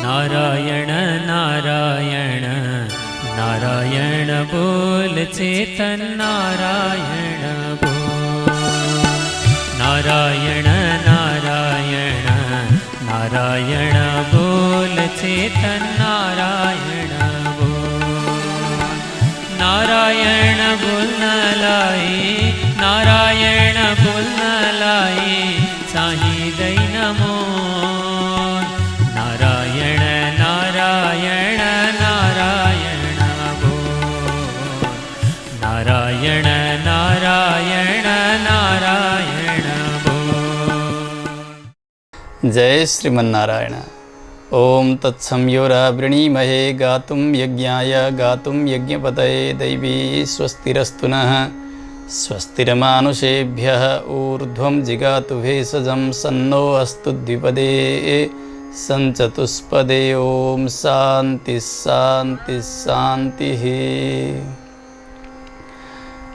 नारायण नारायण नारायण बोल चेतन नारायण बोल। नारायण नारायण नारायण बोल चेतन नारायण बोल। नारायण बोल न लाई नारायण बोल न लाई साही दई नमो। नारायण नारायण नारायण बोल। नारायण नारायण नारायण बोल। जय श्रीमन्नारायण। ओम तत्सं योरावृणीमहे गातुं यज्ञाय गातुं यज्ञपतये दैवी स्वस्तिरस्तु नः। स्वस्तिरमानुषेभ्यः ऊर्ध्वं जिगातु भेषजं सन्नो अस्तु द्विपदे संचतुष्पदे। ओम शांति शांति शांतिः।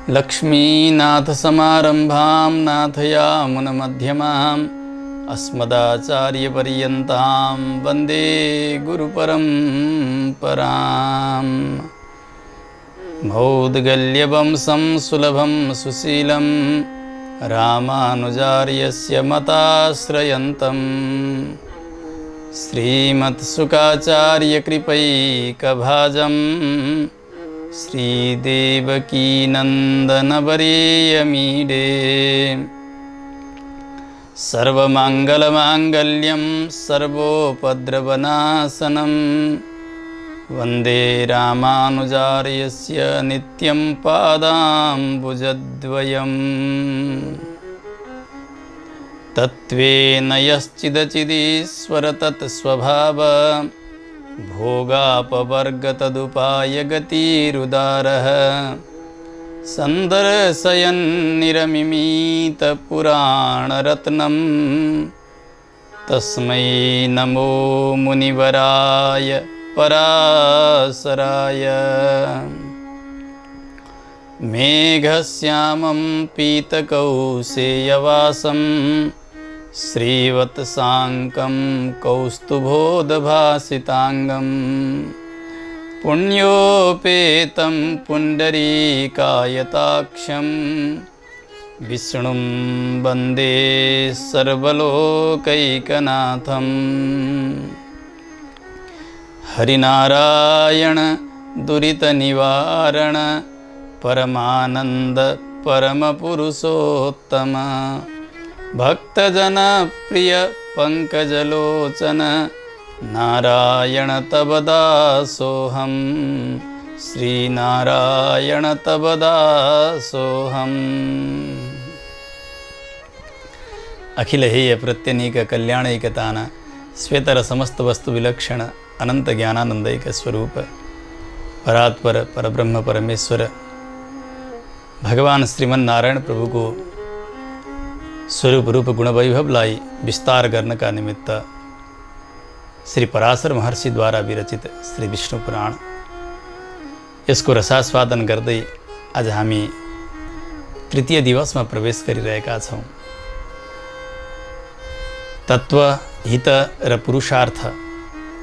लक्ष्मीनाथ समारंभां नाथयामुनमध्यमाम् अस्मदाचार्यपर्यन्तां वन्दे गुरुपरम्पराम्। मौद्गल्यवंशं सुलभं सुशीलं रामानुजार्यस्य मताश्रयन्तम् श्रीमत्सुखाचार्यकृपैकभाजं श्रीदेवकीनन्दनवरेयमीडे। सर्वमङ्गलमाङ्गल्यं सर्वोपद्रवनाशनं वन्दे रामानुजार्यस्य नित्यं पादाम्बुजद्वयम्। तत्त्वेन यश्चिदचिदीश्वर तत्स्वभाव भोगापवर्गतदुपायगतिरुदारः सन्दर्शयन्निरमिमीतपुराणरत्नं तस्मै नमो मुनिवराय पराशराय। मेघश्यामं पीतकौशेयवासं श्रीवत्साङ्कं कौस्तुभोदभासिताङ्गं पुण्योपेतं पुण्डरीकायताक्षं विष्णुं वन्दे सर्वलोकैकनाथम्। हरिनारायण दुरितनिवारण परमानंद परमपुरुषोत्तम भक्तजनप्रिय पंकजलोचन नारायण तव दासोऽहं। श्रीनारायण तव दासोऽहम्। अखिलहेय प्रत्यनीक कल्याणैकतान श्वेतर समस्त वस्तु विलक्षण अनंत ज्ञानानंदैक स्वरूप परात्पर परब्रह्म परमेश्वर भगवान श्रीमन्नारायण प्रभु को स्वरूप रूप गुण वैभव लाई विस्तार करने का निमित्त श्री पराशर महर्षि द्वारा विरचित श्री विष्णु पुराण यसको रसास्वादन गर्दै आज हामी तृतीय दिवसमा प्रवेश गरिरहेका छौं। तत्व हित र पुरुषार्थ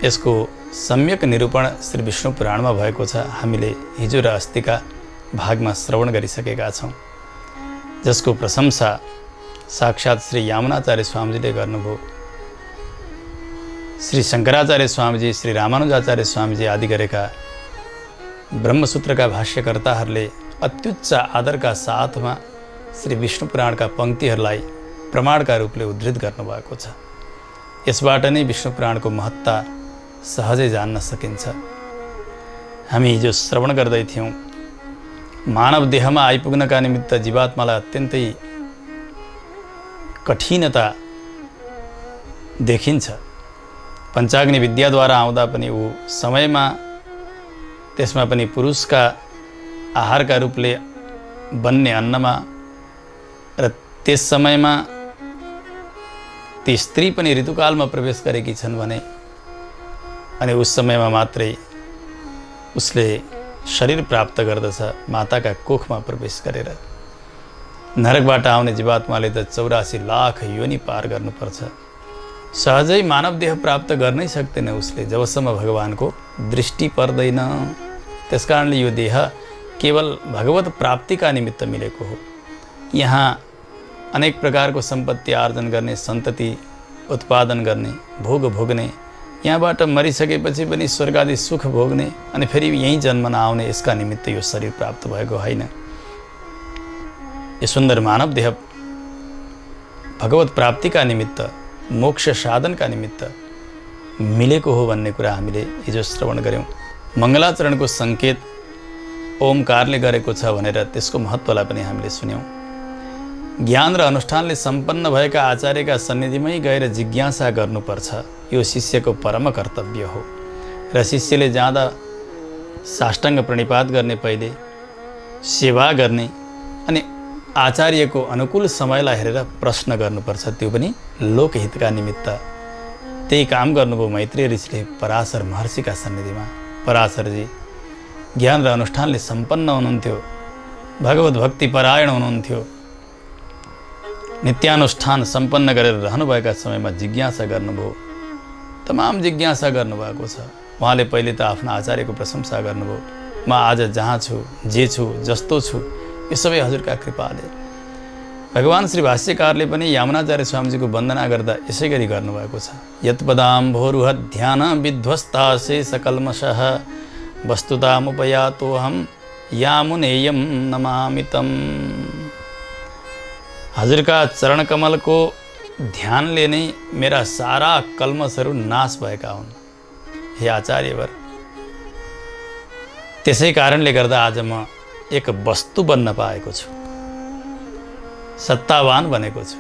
यसको सम्यक निरूपण श्री विष्णु पुराणमा भएको छ। हामीले हिजो र अस्तिका भागमा श्रवण गरिसकेका छौं, जसको प्रशंसा साक्षात श्री यामुनाचार्य स्वामीजीले गर्नुभयो। श्री शंकराचार्य स्वामीजी, श्री रामानुजाचार्य स्वामीजी आदि गरेका ब्रह्मसूत्रका भाष्यकर्ताहरूले अत्युच्च आदरका साथमा श्री विष्णु पुराणका पंक्तिहरूलाई प्रमाणका रूपले उद्धृत गर्नुभएको छ। यसबाट नै विष्णु पुराणको महत्ता सहजै जान्न सकिन्छ। हामी हिजो श्रवण गर्दै थियौं, मानव देहमा आइपुग्नका निमित्त जीवात्मालाई अत्यन्तै कठिनता देखिन्छ। पञ्चाग्नि विद्याद्वारा आउँदा पनि ऊ समयमा त्यसमा पनि पुरुषका आहारका रूपले बन्ने अन्नमा र त्यस समयमा ती स्त्री पनि ऋतुकालमा प्रवेश गरेकी छन् भने अनि उस समयमा मात्रै उसले शरीर प्राप्त गर्दछ माताका कोखमा प्रवेश गरेर। नरकबाट आउने जीवात्माले त 84 लाख योनि पार गर्नुपर्छ। सहजै मानव देह प्राप्त गर्नै सक्दैन उसले जबसम्म भगवानको दृष्टि पर्दैन। त्यसकारणले यो देह केवल भगवत प्राप्तिका निमित्त मिलेको हो। यहाँ अनेक प्रकारको सम्पत्ति आर्जन गर्ने, सन्तति उत्पादन गर्ने, भोग भोग्ने, यहाँबाट मरिसकेपछि पनि स्वर्ग आदि सुख भोग्ने अनि फेरि यहीँ जन्म नआउने, यसका निमित्त यो शरीर प्राप्त भएको होइन। यो सुन्दर मानव देह भगवत प्राप्तिका निमित्त, मोक्ष साधनका निमित्त मिलेको हो भन्ने कुरा हामीले हिजो श्रवण गऱ्यौँ। मङ्गलाचरणको सङ्केत ओमकारले गरेको छ भनेर त्यसको महत्त्वलाई पनि हामीले सुन्यौँ। ज्ञान र अनुष्ठानले सम्पन्न भएका आचार्यका सन्निधिमै गएर जिज्ञासा गर्नुपर्छ, यो शिष्यको परम कर्तव्य हो। र शिष्यले जाँदा साष्टाङ्ग प्रणिपात गर्ने, पहिले सेवा गर्ने अनि आचार्यको अनुकूल समयलाई हेरेर प्रश्न गर्नुपर्छ, त्यो पनि लोकहितका निमित्त। त्यही काम गर्नुभयो मैत्रेय ऋषिले पराशर महर्षिका सन्निधिमा। पराशरजी ज्ञान र अनुष्ठानले सम्पन्न हुनुहुन्थ्यो, भगवत भक्ति परायण हुनुहुन्थ्यो। नित्यानुष्ठान सम्पन्न गरेर रहनुभएका समयमा जिज्ञासा गर्नुभयो, तमाम जिज्ञासा गर्नुभएको छ। उहाँले पहिले त आफ्नो आचार्यको प्रशंसा गर्नुभयो, म आज जहाँ छु, जे छु, जस्तो छु, यो सबै हजुरका कृपाले। भगवान् श्री भाष्यकारले पनि यामुनाचार्य स्वामीजीको वन्दना गर्दा यसै गरी गर्नुभएको छ। यत्पदाम्भोरुह ध्यान विध्वस्तासे सकल्मषः वस्तुतामुपयातोऽहं यामुनेयं नमामि तम्। हजुरका चरणकमलको ध्यानले नै मेरा सारा कल्मसहरू नाश भएका हुन् हे आचार्यवर। त्यसै कारणले गर्दा आज म एक वस्तु बन्न पाएको छु, सत्तावान बनेको छु।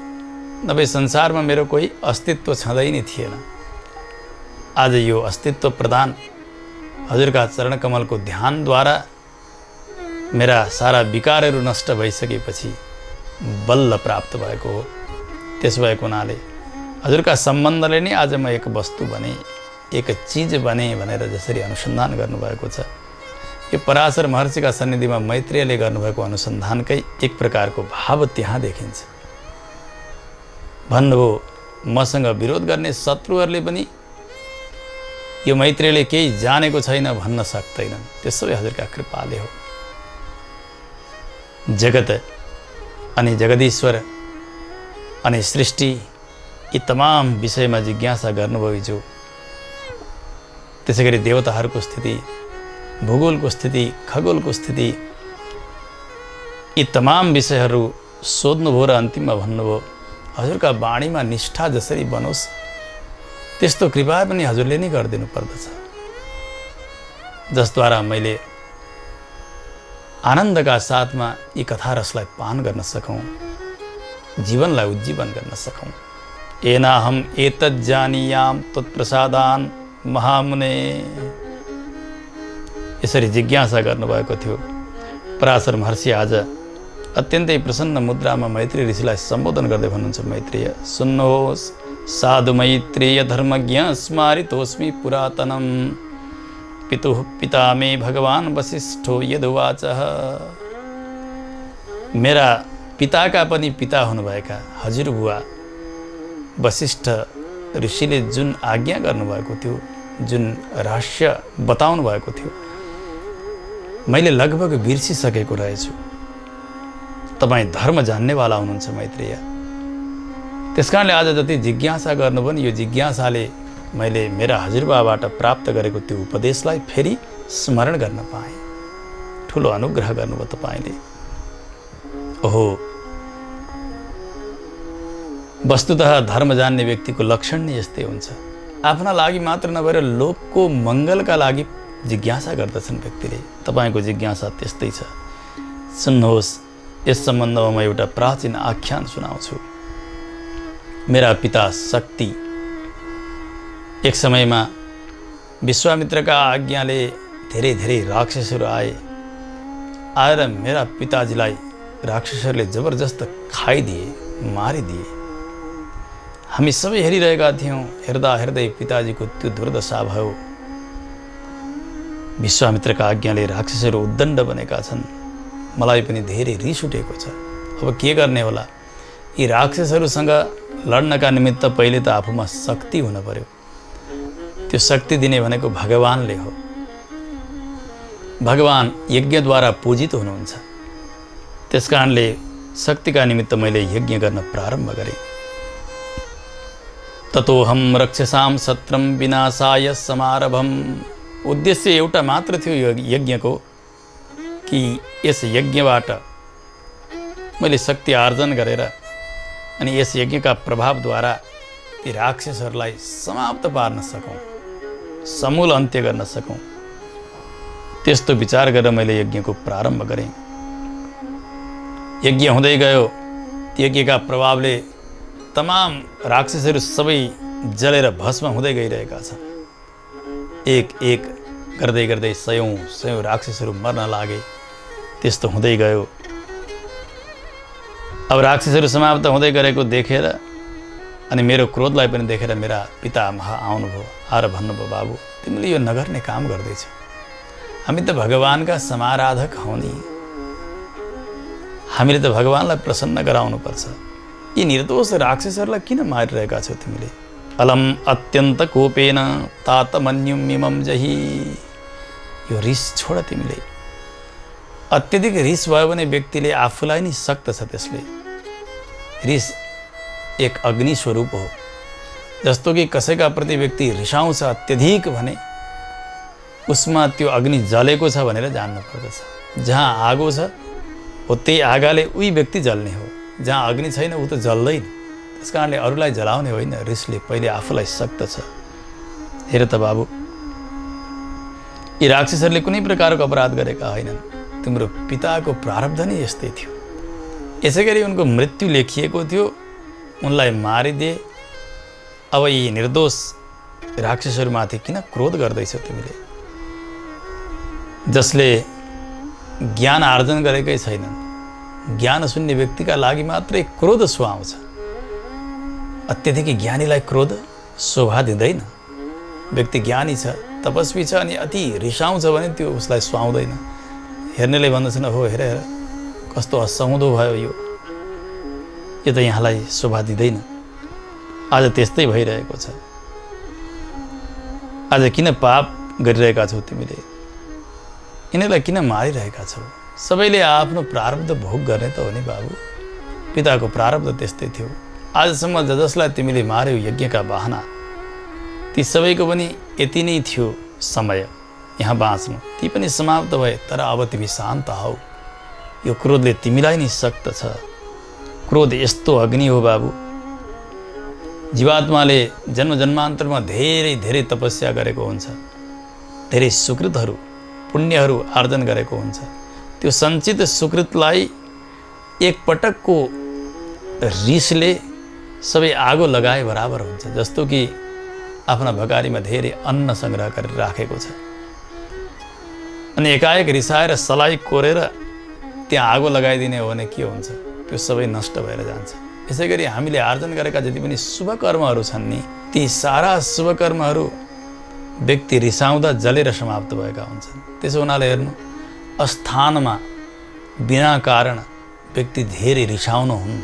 नभए संसारमा मेरो कोही अस्तित्व छँदै नै थिएन। आज यो अस्तित्व प्रदान हजुरका चरणकमलको ध्यानद्वारा मेरा सारा विकारहरू नष्ट भइसकेपछि बल्ल प्राप्त भएको हो। त्यसो भएको हुनाले हजुरका सम्बन्धले नै आज म एक वस्तु बने, एक चिज बने भनेर जसरी अनुसन्धान गर्नुभएको छ, यो पराशर महर्षिका सन्निधिमा मैत्रेयले गर्नुभएको अनुसन्धानकै एक प्रकारको भाव त्यहाँ देखिन्छ। भन्नुभयो मसँग विरोध गर्ने शत्रुहरूले पनि यो मैत्रेयले केही जानेको छैन भन्न सक्दैनन्, त्यसो हजुरका कृपाले हो। जगत अनि जगदीश्वर अनि सृष्टि यी तमाम विषयमा जिज्ञासा गर्नुभयो जो। त्यसै गरी देवताहरूको स्थिति, भूगोलको स्थिति, खगोलको स्थिति, यी तमाम विषयहरू सोध्नुभयो र अन्तिममा भन्नुभयो हजुरका वाणीमा निष्ठा जसरी बनोस् त्यस्तो कृपा पनि हजुरले नै गरिदिनु पर्दछ, जसद्वारा मैले आनन्दका साथमा यी कथारसलाई पान गर्न सकौँ, जीवनलाई उज्जीवन गर्न सकौँ। एनाहम एतज्जानीयाम तत्प्रसादान महामुने। यसरी जिज्ञासा गर्नुभएको थियो। पराशर महर्षि आज अत्यन्तै प्रसन्न मुद्रामा मैत्रेय ऋषिलाई सम्बोधन गर्दै भन्नुहुन्छ, मैत्रेय सुन्नुहोस्, साधु मैत्रेय धर्मज्ञ स्मारितोस्मि पुरातनम पितुः पिता मे भगवान् वसिष्ठो यदुवाचः। मेरा पिताका पनि पिता हुनुभएका हजुरबुवा वसिष्ठ ऋषिले जुन आज्ञा गर्नुभएको थियो, जुन रहस्य बताउनु भएको थियो, मैले लगभग बिर्सिसकेको रहेछु। तपाईँ धर्म जान्नेवाला हुनुहुन्छ मैत्रेय। त्यसकारणले आज जति जिज्ञासा गर्नुभयो नि, यो जिज्ञासाले मैले मेरा हजुरबाबाट प्राप्त गरेको त्यो उपदेशलाई फेरि स्मरण गर्न पाएँ। ठुलो अनुग्रह गर्नुभयो तपाईँले। ओहो, वस्तुतः धर्म जान्ने व्यक्तिको लक्षण नै यस्तै हुन्छ। आफ्ना लागि मात्र नभएर लोकको मङ्गलका लागि जिज्ञासा गर्दछन् व्यक्तिले। तपाईँको जिज्ञासा त्यस्तै छ। सुन्नुहोस्, यस सम्बन्धमा म एउटा प्राचीन आख्यान सुनाउँछु। मेरा पिता शक्ति एक समयमा विश्वामित्रका आज्ञाले धेरै राक्षसहरू आएर मेरा पिताजीलाई राक्षसहरूले जबरजस्त खाइदिए, मारिदिए। हामी सबै हेरिरहेका थियौँ। हेर्दा हेर्दै पिताजीको त्यो दुर्दशा भयो। विश्वामित्रका आज्ञाले राक्षसहरू उद्दण्ड बनेका छन्। मलाई पनि धेरै रिस उठेको छ। अब के गर्ने होला? यी राक्षसहरूसँग लड्नका निमित्त पहिले त आफूमा शक्ति हुन पर्यो। त्यो शक्ति दिने भनेको भगवानले हो। भगवान यज्ञद्वारा पूजित हुनुहुन्छ। त्यसकारणले शक्तिका निमित्त मैले यज्ञ गर्न प्रारम्भ गरेँ। ततोहम रक्षसां सत्रम विनाशाय समारभम। उद्देश्य एउटा मात्र थियो यो यज्ञको कि यस यज्ञबाट मैले शक्ति आर्जन गरेर अनि यस यज्ञका प्रभावद्वारा ती राक्षसहरूलाई समाप्त पार्न सकौँ, समूल अन्त्य गर्न सकौँ। त्यस्तो विचार गरेर मैले यज्ञको प्रारम्भ गरेँ। यज्ञ हुँदै गयो। यज्ञका प्रभावले तमाम राक्षसहरू सबै जलेर भस्म हुँदै गइरहेका छन्। एक एक गर्दै गर्दै सयौँ राक्षसहरू मर्न लागे। त्यस्तो हुँदै गयो। अब राक्षसहरू समाप्त हुँदै गरेको देखेर अनि मेरो क्रोधलाई पनि देखेर मेरा पितामह आउनुभयो। आएर भन्नुभयो, बाबु तिमीले यो नगर्ने काम गर्दैछौ। हामी त भगवानका समाराधक हौ नि। हामीले त भगवानलाई प्रसन्न गराउनुपर्छ। यी निर्दोष राक्षसहरूलाई किन मारिरहेका छौ तिमीले? अलम अत्यन्त कोपेन तातमन्युम मिमम जही। यो रिस छोड तिमीले। अत्यधिक रिस भयो भने व्यक्तिले आफूलाई नि सक्दछ। त्यसले रिस एक अग्नि स्वरूप हो। जस्तो कि कसैका प्रति व्यक्ति रिसाउँछ अत्यधिक भने उसमा त्यो अग्नि जलेको छ भनेर जान्नु पर्दछ। जहाँ आगो छ हो त्यही आगाले उही व्यक्ति जल्ने हो। जहाँ अग्नि छैन ऊ त जल्दैन। त्यस कारणले अरूलाई जलाउने होइन, रिसले पहिले आफूलाई सक्दछ। हेर त बाबु, यी राक्षसहरूले कुनै प्रकारको अपराध गरेका होइनन्। तिम्रो पिताको प्रारब्ध नै यस्तै थियो। यसै गरी उनको मृत्यु लेखिएको थियो। उनलाई मारिदिए। अब यी निर्दोष राक्षसहरूमाथि किन क्रोध गर्दैछौ तिमीले? जसले ज्ञान आर्जन गरेकै छैनन्, ज्ञान शून्य व्यक्तिका लागि मात्रै क्रोध सुहाउँछ। अत्यधिक ज्ञानीलाई क्रोध शोभा दिँदैन। व्यक्ति ज्ञानी छ, तपस्वी छ अनि अति रिसाउँछ भने त्यो उसलाई सुहाउँदैन। हेर्नेले भन्दछन्, हो हेर हेर कस्तो हँसाउँदो भयो यो त यहाँलाई शोभा दिँदैन। आज त्यस्तै भइरहेको छ। आज किन पाप गरिरहेका छौ तिमीले? यिनीहरूलाई किन मारिरहेका छौ? सबैले आफ्नो प्रारब्ध भोग गर्ने त हो नि बाबु। पिताको प्रारब्ध त्यस्तै थियो। आजसम्म जसलाई तिमीले मार्यौ यज्ञका बहाना, ती सबैको पनि यति नै थियो समय यहाँ बाँच्नु। ती पनि समाप्त भए। तर अब तिमी शान्त हौ। यो क्रोधले तिमीलाई नै सक्दछ। क्रोध यस्तो अग्नि हो बाबु। जीवात्माले जन्म जन्मान्तरमा धेरै धेरै तपस्या गरेको हुन्छ। धेरै सुकृतहरू पुण्यहरू आर्जन गरेको हुन्छ। त्यो सञ्चित सुकृतलाई एकपटकको रिसले सबै आगो लगाए बराबर हुन्छ। जस्तो कि आफ्ना भकारीमा धेरै अन्न सङ्ग्रह गरेर राखेको छ अनि एकाएक रिसाएर सलाई कोरेर त्यहाँ आगो लगाइदिने हो भने के हुन्छ? त्यो सबै नष्ट भएर जान्छ। यसै गरी हामीले आर्जन गरेका जति पनि शुभ कर्महरू छन् नि, ती सारा शुभ कर्महरू व्यक्ति रिसाउँदा जलेर समाप्त भएका हुन्छन्। त्यसो हुनाले हेर्नु, अस्थानमा बिना कारण व्यक्ति धेरै रिसाउनु हुन्न।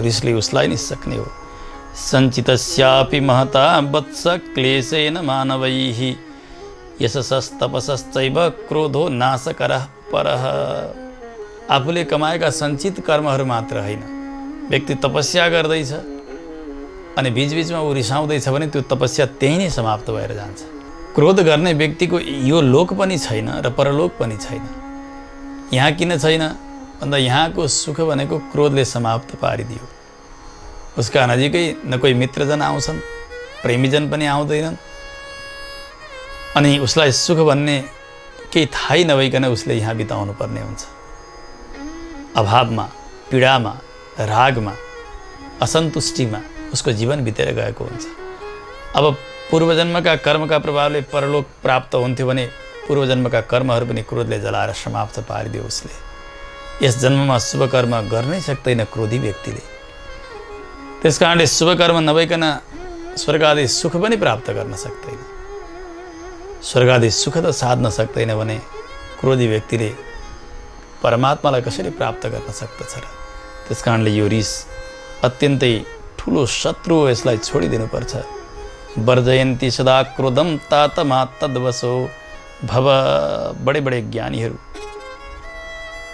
रिसले उसलाई नै सक्ने हो। सञ्चितस्यापि महता वत्स क्लेशेन मानवैः यशस्तपसश्चैव क्रोधो नाशकरः परः। आफूले कमाएका सञ्चित कर्महरू मात्र होइन, व्यक्ति तपस्या गर्दैछ अनि बीचबीचमा ऊ रिसाउँदैछ भने त्यो तपस्या त्यही नै समाप्त भएर जान्छ। क्रोध गर्ने व्यक्तिको यो लोक पनि छैन र परलोक पनि छैन। यहाँ किन छैन भन्दा यहाँको सुख भनेको क्रोधले समाप्त पारिदियो। उसका नजिकै न कोही मित्रजन आउँछन्, प्रेमीजन पनि आउँदैनन् अनि उसलाई सुख भन्ने केही थाहै नभइकन उसले यहाँ बिताउनु पर्ने हुन्छ। अभावमा, पीडामा, रागमा, असन्तुष्टिमा उसको जीवन बितेर गएको हुन्छ। अब पूर्वजन्मका कर्मका प्रभावले परलोक प्राप्त हुन्थ्यो भने पूर्वजन्मका कर्महरू पनि क्रोधले जलाएर समाप्त पारिदियो उसले। यस जन्ममा शुभ कर्म गर्नै सक्दैन क्रोधी व्यक्तिले। त्यस कारणले शुभ कर्म नभइकन स्वर्ग आदि सुख पनि प्राप्त गर्न सक्दैन। स्वर्ग आदि सुख त साध्न सक्दैन भने क्रोधी व्यक्तिले परमात्मालाई कसरी प्राप्त गर्न सक्दछ र? त्यस कारणले यो रिस अत्यन्तै ठुलो शत्रु हो, यसलाई छोडिदिनुपर्छ। वर्जयन्ती सदा क्रोधम तातमा तद्वसो भव। बडे बडे ज्ञानीहरू,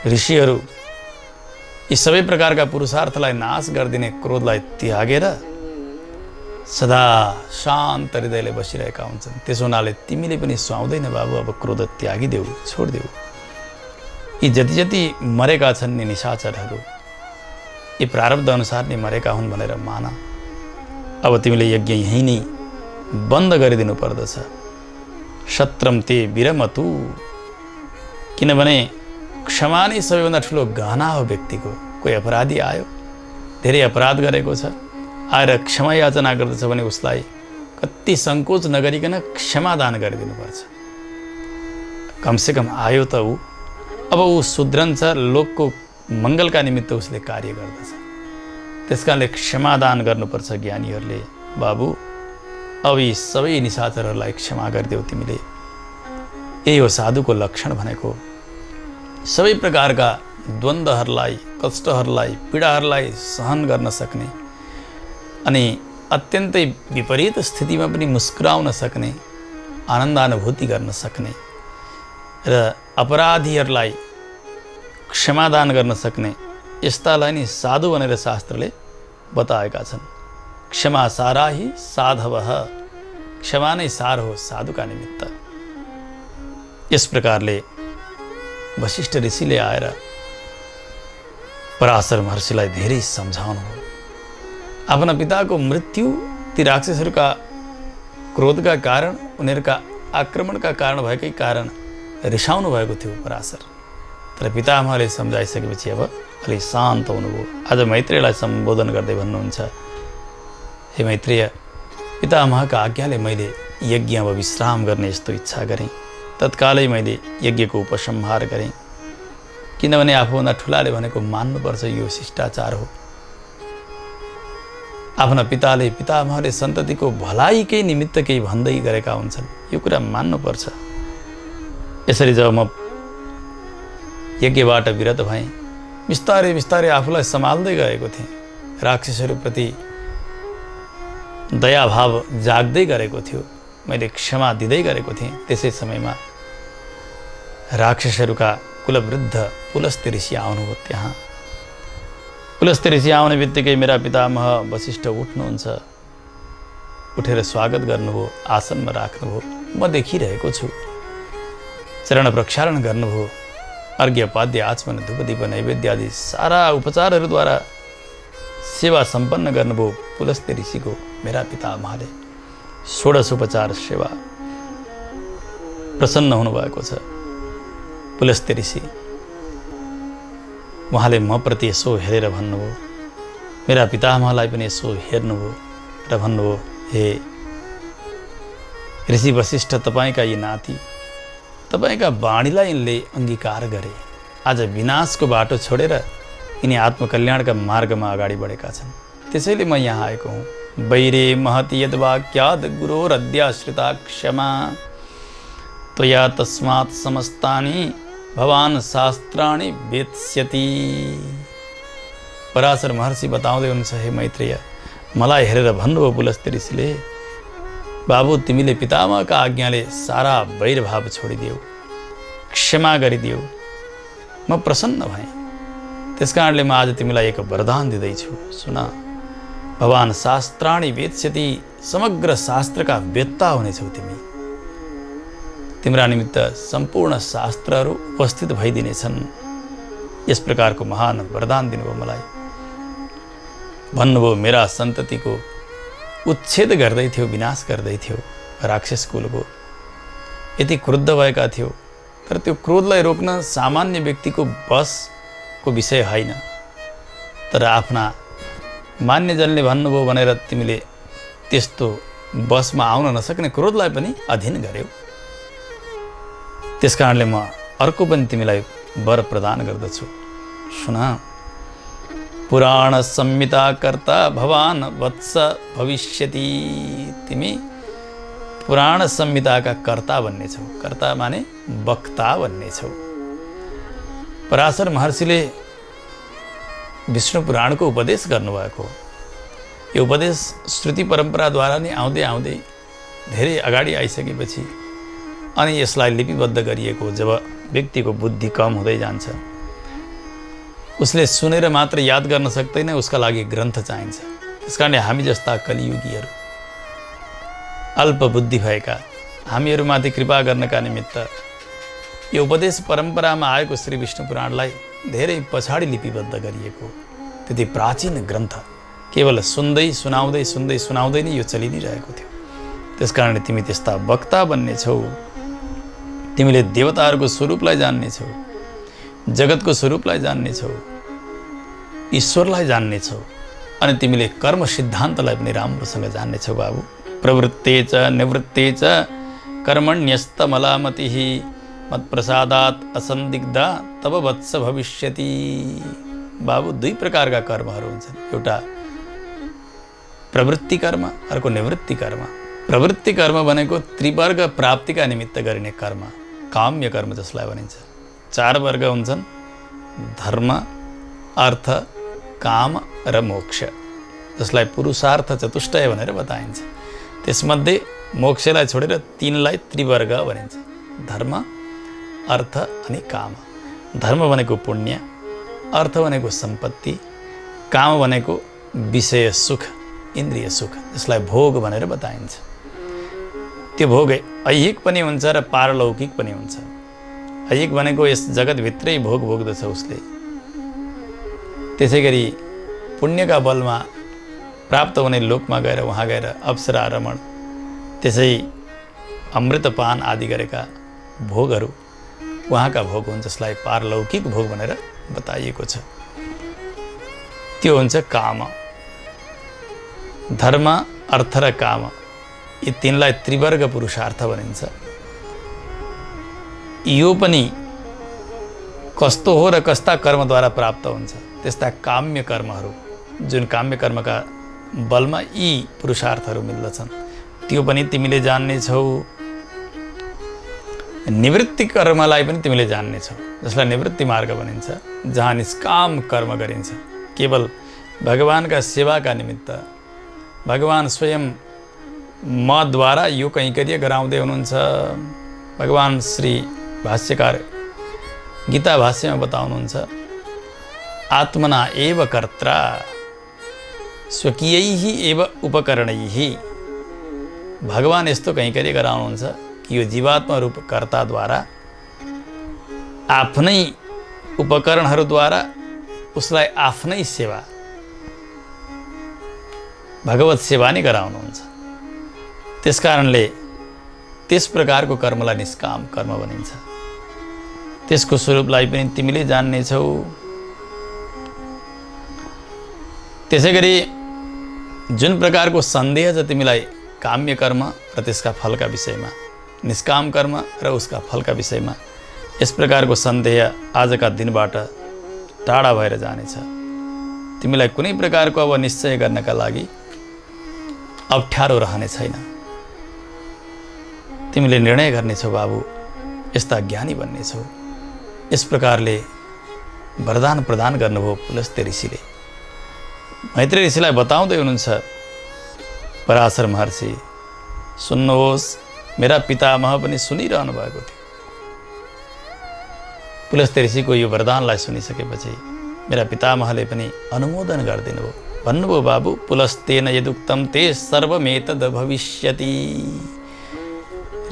ऋषिहरू यी सबै प्रकारका पुरुषार्थलाई नाश गरिदिने क्रोधलाई त्यागेर सदा शान्त हृदयले बसिरहेका हुन्छन्। त्यसो हुनाले तिमीले पनि सुहाउँदैन बाबु, अब क्रोध त्यागिदेऊ, छोडिदेऊ। यी जति जति मरेका छन् नि निशाचरहरू, यी प्रारब्ध अनुसार नै मरेका हुन् भनेर मान। अब तिमीले यज्ञ यहीँ नै बन्द गरिदिनु पर्दछ। शत्रम ते विरमतु, किनभने क्षमा नै सबैभन्दा ठुलो गहना हो व्यक्तिको। कोही अपराधी आयो, धेरै अपराध गरेको छ, आएर क्षमा याचना गर्दछ भने उसलाई कति सङ्कोच नगरिकन क्षमादान गरिदिनुपर्छ। कमसेकम आयो त ऊ, अब ऊ सुध्रन्छ, लोकको मङ्गलका निमित्त उसले कार्य गर्दछ। त्यसकारणले क्षमादान गर्नुपर्छ ज्ञानीहरूले। बाबु अब यी सबै निशाचरहरूलाई क्षमा गरिदेऊ तिमीले। यही हो साधुको लक्षण भनेको। सबै प्रकारका द्वन्द्वहरूलाई, कष्टहरूलाई, पीडाहरूलाई सहन गर्न सक्ने अनि अत्यन्तै विपरीत स्थितिमा पनि मुस्कुराउन सक्ने, आनन्दानुभूति गर्न सक्ने र अपराधीहरूलाई क्षमादान गर्न सक्ने यस्तालाई नै साधु भनेर शास्त्रले बताएका छन्। क्षमा सारा ही साधवः, क्षमा नै सार हो साधुका निमित्त। यस प्रकारले वशिष्ठ ऋषिले आएर पराशर महर्षिलाई धेरै सम्झाउनु हो। आफ्ना पिताको मृत्यु ती राक्षसहरूका क्रोधका कारण, उनीहरूका आक्रमणका कारण भएकै कारण रिसाउनु भएको थियो पराशर। तर पितामहले सम्झाइसकेपछि अब अलि शान्त हुनुभयो। आज मैत्रेयलाई सम्बोधन गर्दै भन्नुहुन्छ, हे मैत्रेय, पितामहका आज्ञाले मैले यज्ञ अब विश्राम गर्ने यस्तो इच्छा गरेँ। तत्कालै मैले यज्ञको उपसंहार गरेँ, किनभने आफूभन्दा ठुलाले भनेको मान्नुपर्छ, यो शिष्टाचार हो। आफ्ना पिताले, पितामहले सन्ततिको भलाइकै निमित्त केही भन्दै गरेका हुन्छन्, यो कुरा मान्नुपर्छ। यसरी जब म यज्ञबाट विरत भएँ, बिस्तारै बिस्तारै आफूलाई सम्हाल्दै गएको थिएँ। राक्षसहरूप्रति दयाभाव जाग्दै गरेको थियो, मैले क्षमा दिँदै गरेको थिएँ। त्यसै समयमा राक्षसहरूका कुलवृद्ध पुलस्त्य ऋषि आउनुभयो। त्यहाँ पुलस्त्य ऋषि आउने बित्तिकै मेरा पितामह वशिष्ठ उठ्नुहुन्छ, उठेर स्वागत गर्नुभयो, आसनमा राख्नुभयो। म देखिरहेको छु। चरण प्रक्षालन गर्नुभयो, अर्घ्यपाद्य आचमन धूपदीप नैवेद्य आदि सारा उपचारहरूद्वारा सेवा सम्पन्न गर्नुभयो पुलस्त्य ऋषिको मेरा पितामहले। 16 उपचार सेवा प्रसन्न हुनुभएको छ पुलस्त्य ऋषि। उहाँले म प्रति यसो हेरेर भन्नुभयो, मेरा पितामहलाई पनि यसो हेर्नुभयो र भन्नुभयो, हे ऋषि वशिष्ठ, तपाईँका यी नाति तपाईँका वाणीलाई यिनले अङ्गीकार गरे। आज विनाशको बाटो छोडेर यिनी आत्मकल्याणका मार्गमा अगाडि बढेका छन्। त्यसैले म यहाँ आएको हुँ। वैरे महति यद्वाक्याद् गुरोरद्याश्रिता क्षमा त्वया तस्मात् समस्तानि भवान् शास्त्राणि वेत्स्यति। पराशर महर्षि बताउँदै हुनुहुन्छ, हे मैत्रेय, मलाई हेरेर भन्नुभयो पुलस्त्य ऋषिले, बाबु तिमीले पितामहका आज्ञाले सारा वैरभाव छोडिदेऊ, क्षमा गरिदेऊ। म प्रसन्न भएँ। त्यसकारणले म आज तिमीलाई एक वरदान दिँदैछु, सुन। भवान् शास्त्राणि वेत्स्यति, समग्र शास्त्रका वेत्ता हुनेछौ तिमी। तिम्रा निमित्त सम्पूर्ण शास्त्रहरू उपस्थित भइदिनेछन्। यस प्रकारको महान वरदान दिनुभयो मलाई। भन्नुभयो, मेरा सन्ततिको उच्छेद गर्दै थियो, विनाश गर्दै थियो राक्षस कुलको। यति क्रुद्ध भएका थियो, तर त्यो क्रोधलाई रोक्न सामान्य व्यक्तिको बसको विषय होइन। तर आफ्ना मान्यजनले भन्नुभयो भनेर तिमीले त्यस्तो बसमा आउन नसक्ने क्रोधलाई पनि अधीन गर्यौ। त्यसकारणले म अर्को पनि तिमीलाई वर प्रदान गर्दछु, सुन। पुराण संहिता कर्ता भवान् वत्स भविष्यति। तिमी पुराण संहिताका कर्ता बन्नेछौ। कर्ता माने वक्ता बन्नेछौ। पराशर महर्षिले विष्णु पुराणको उपदेश गर्नुभएको। यो उपदेश श्रुति परम्पराद्वारा नै आउँदै आउँदै धेरै अगाडि आइसकेपछि अनि यसलाई लिपिबद्ध गरिएको जब व्यक्तिको बुद्धि कम हुँदै जान्छ, उसले सुनेर मात्र याद गर्न सक्दैन, उसका लागि ग्रन्थ चाहिन्छ। त्यसकारणले हामी जस्ता कलियुगीहरू, अल्प बुद्धि भएका हामीहरूमाथि कृपा गर्नका निमित्त यो उपदेश परम्परामा आएको श्री विष्णु पुराणलाई धेरै पछाडि लिपिबद्ध गरिएको त्यति प्राचीन ग्रन्थ केवल सुन्दै सुनाउँदै नै यो चलि नै रहेको थियो। त्यसकारणले तिमी त्यस्ता वक्ता बन्नेछौ, तिमीले देवताहरूको स्वरूपलाई जान्नेछौ, जगतको स्वरूपलाई जान्नेछौ, ईश्वरलाई जान्नेछौ अनि तिमीले कर्म सिद्धान्तलाई पनि राम्रोसँग जान्नेछौ। बाबु प्रवृत्ते च निवृत्ते च कर्मण्यस्तमलामतिः मत्प्रसादात् असन्दिग्धा तब वत्स भविष्यति। बाबु दुई प्रकारका कर्महरू हुन्छन्, एउटा प्रवृत्ति कर्म, अर्को निवृत्ति कर्म। प्रवृत्ति कर्म भनेको त्रिवर्ग प्राप्तिका निमित्त गरिने कर्म, काम्य कर्म जसलाई भनिन्छ। चार वर्ग हुन्छन्, धर्म, अर्थ, काम र मोक्ष, जसलाई पुरुषार्थ चतुष्टय भनेर बताइन्छ। त्यसमध्ये मोक्षलाई छोडेर तीनलाई त्रिवर्ग भनिन्छ, धर्म, अर्थ अनि काम। धर्म भनेको पुण्य, अर्थ भनेको सम्पत्ति, काम भनेको विषय सुख, इन्द्रिय सुख, जसलाई भोग भनेर बताइन्छ। त्यो भोग ऐहिक पनि हुन्छ र पारलौकिक पनि हुन्छ। ऐहिक भनेको यस जगतभित्रै भोग भोग्दछ उसले। त्यसै गरी पुण्यका बलमा प्राप्त हुने लोकमा गएर वहाँ गएर अप्सरा रमण, त्यसै अमृतपान आदि गरेका भोगहरू उहाँका भोग हुन्, जसलाई पारलौकिक भोग भनेर बताइएको छ। त्यो हुन्छ काम। धर्म, अर्थ र काम, यी तीनलाई त्रिवर्ग पुरुषार्थ भनिन्छ। यो पनि कस्तो हो र कस्ता कर्मद्वारा प्राप्त हुन्छ, त्यस्ता काम्य कर्महरू, जुन काम्य कर्मका बलमा यी पुरुषार्थहरू मिल्दछन्, त्यो पनि तिमीले जान्नेछौ। निवृत्ति कर्मलाई पनि तिमीले जान्नेछौ, जसलाई निवृत्ति मार्ग भनिन्छ, जहाँ निष्काम कर्म गरिन्छ, केवल भगवानका सेवाका निमित्त। भगवान स्वयं मद्वारा यो कैङ्कर्य गराउँदै हुनुहुन्छ। भगवान श्री भाष्यकार गीता भाष्यमा बताउनुहुन्छ, आत्मना एव कर्ता स्वकीयैः एव उपकरणैः। भगवान यस्तो कैङ्कर्य गराउनुहुन्छ कि यो जीवात्मा रूप कर्ताद्वारा आफ्नै उपकरणहरूद्वारा उसलाई आफ्नै सेवा, भगवत सेवा नै गराउनुहुन्छ। त्यसकारणले त्यस प्रकारको कर्मलाई निष्काम कर्म भनिन्छ। त्यसको स्वरूपलाई पनि तिमीले जान्नेछौ। त्यसै गरी जुन प्रकारको सन्देह छ तिमीलाई काम्य कर्म र त्यसका फलका विषयमा, निष्काम कर्म र उसका फलका विषयमा, यस प्रकारको सन्देह आजका दिनबाट टाढा भएर जानेछ। तिमीलाई कुनै प्रकारको अब निश्चय गर्नका लागि अप्ठ्यारो रहने छैन। तिमीले निर्णय गर्नेछौ बाबु, यस्ता ज्ञानी बन्नेछौ। यस प्रकारले वरदान प्रदान गर्नुभयो पुलस्त्य ऋषिले। मैत्रेय ऋषिलाई बताउँदै हुनुहुन्छ, पराशर महर्षि सुन्नुहोस्, मेरा पितामह पनि सुनिरहनु भएको थियो। पुलस्त्य ऋषिको यो वरदानलाई सुनिसकेपछि मेरा पितामहले पनि अनुमोदन गरिदिनु भयो। भन्नुभयो, बाबु पुलस्तेन यदुक्तम ते सर्वमेतद भविष्यति।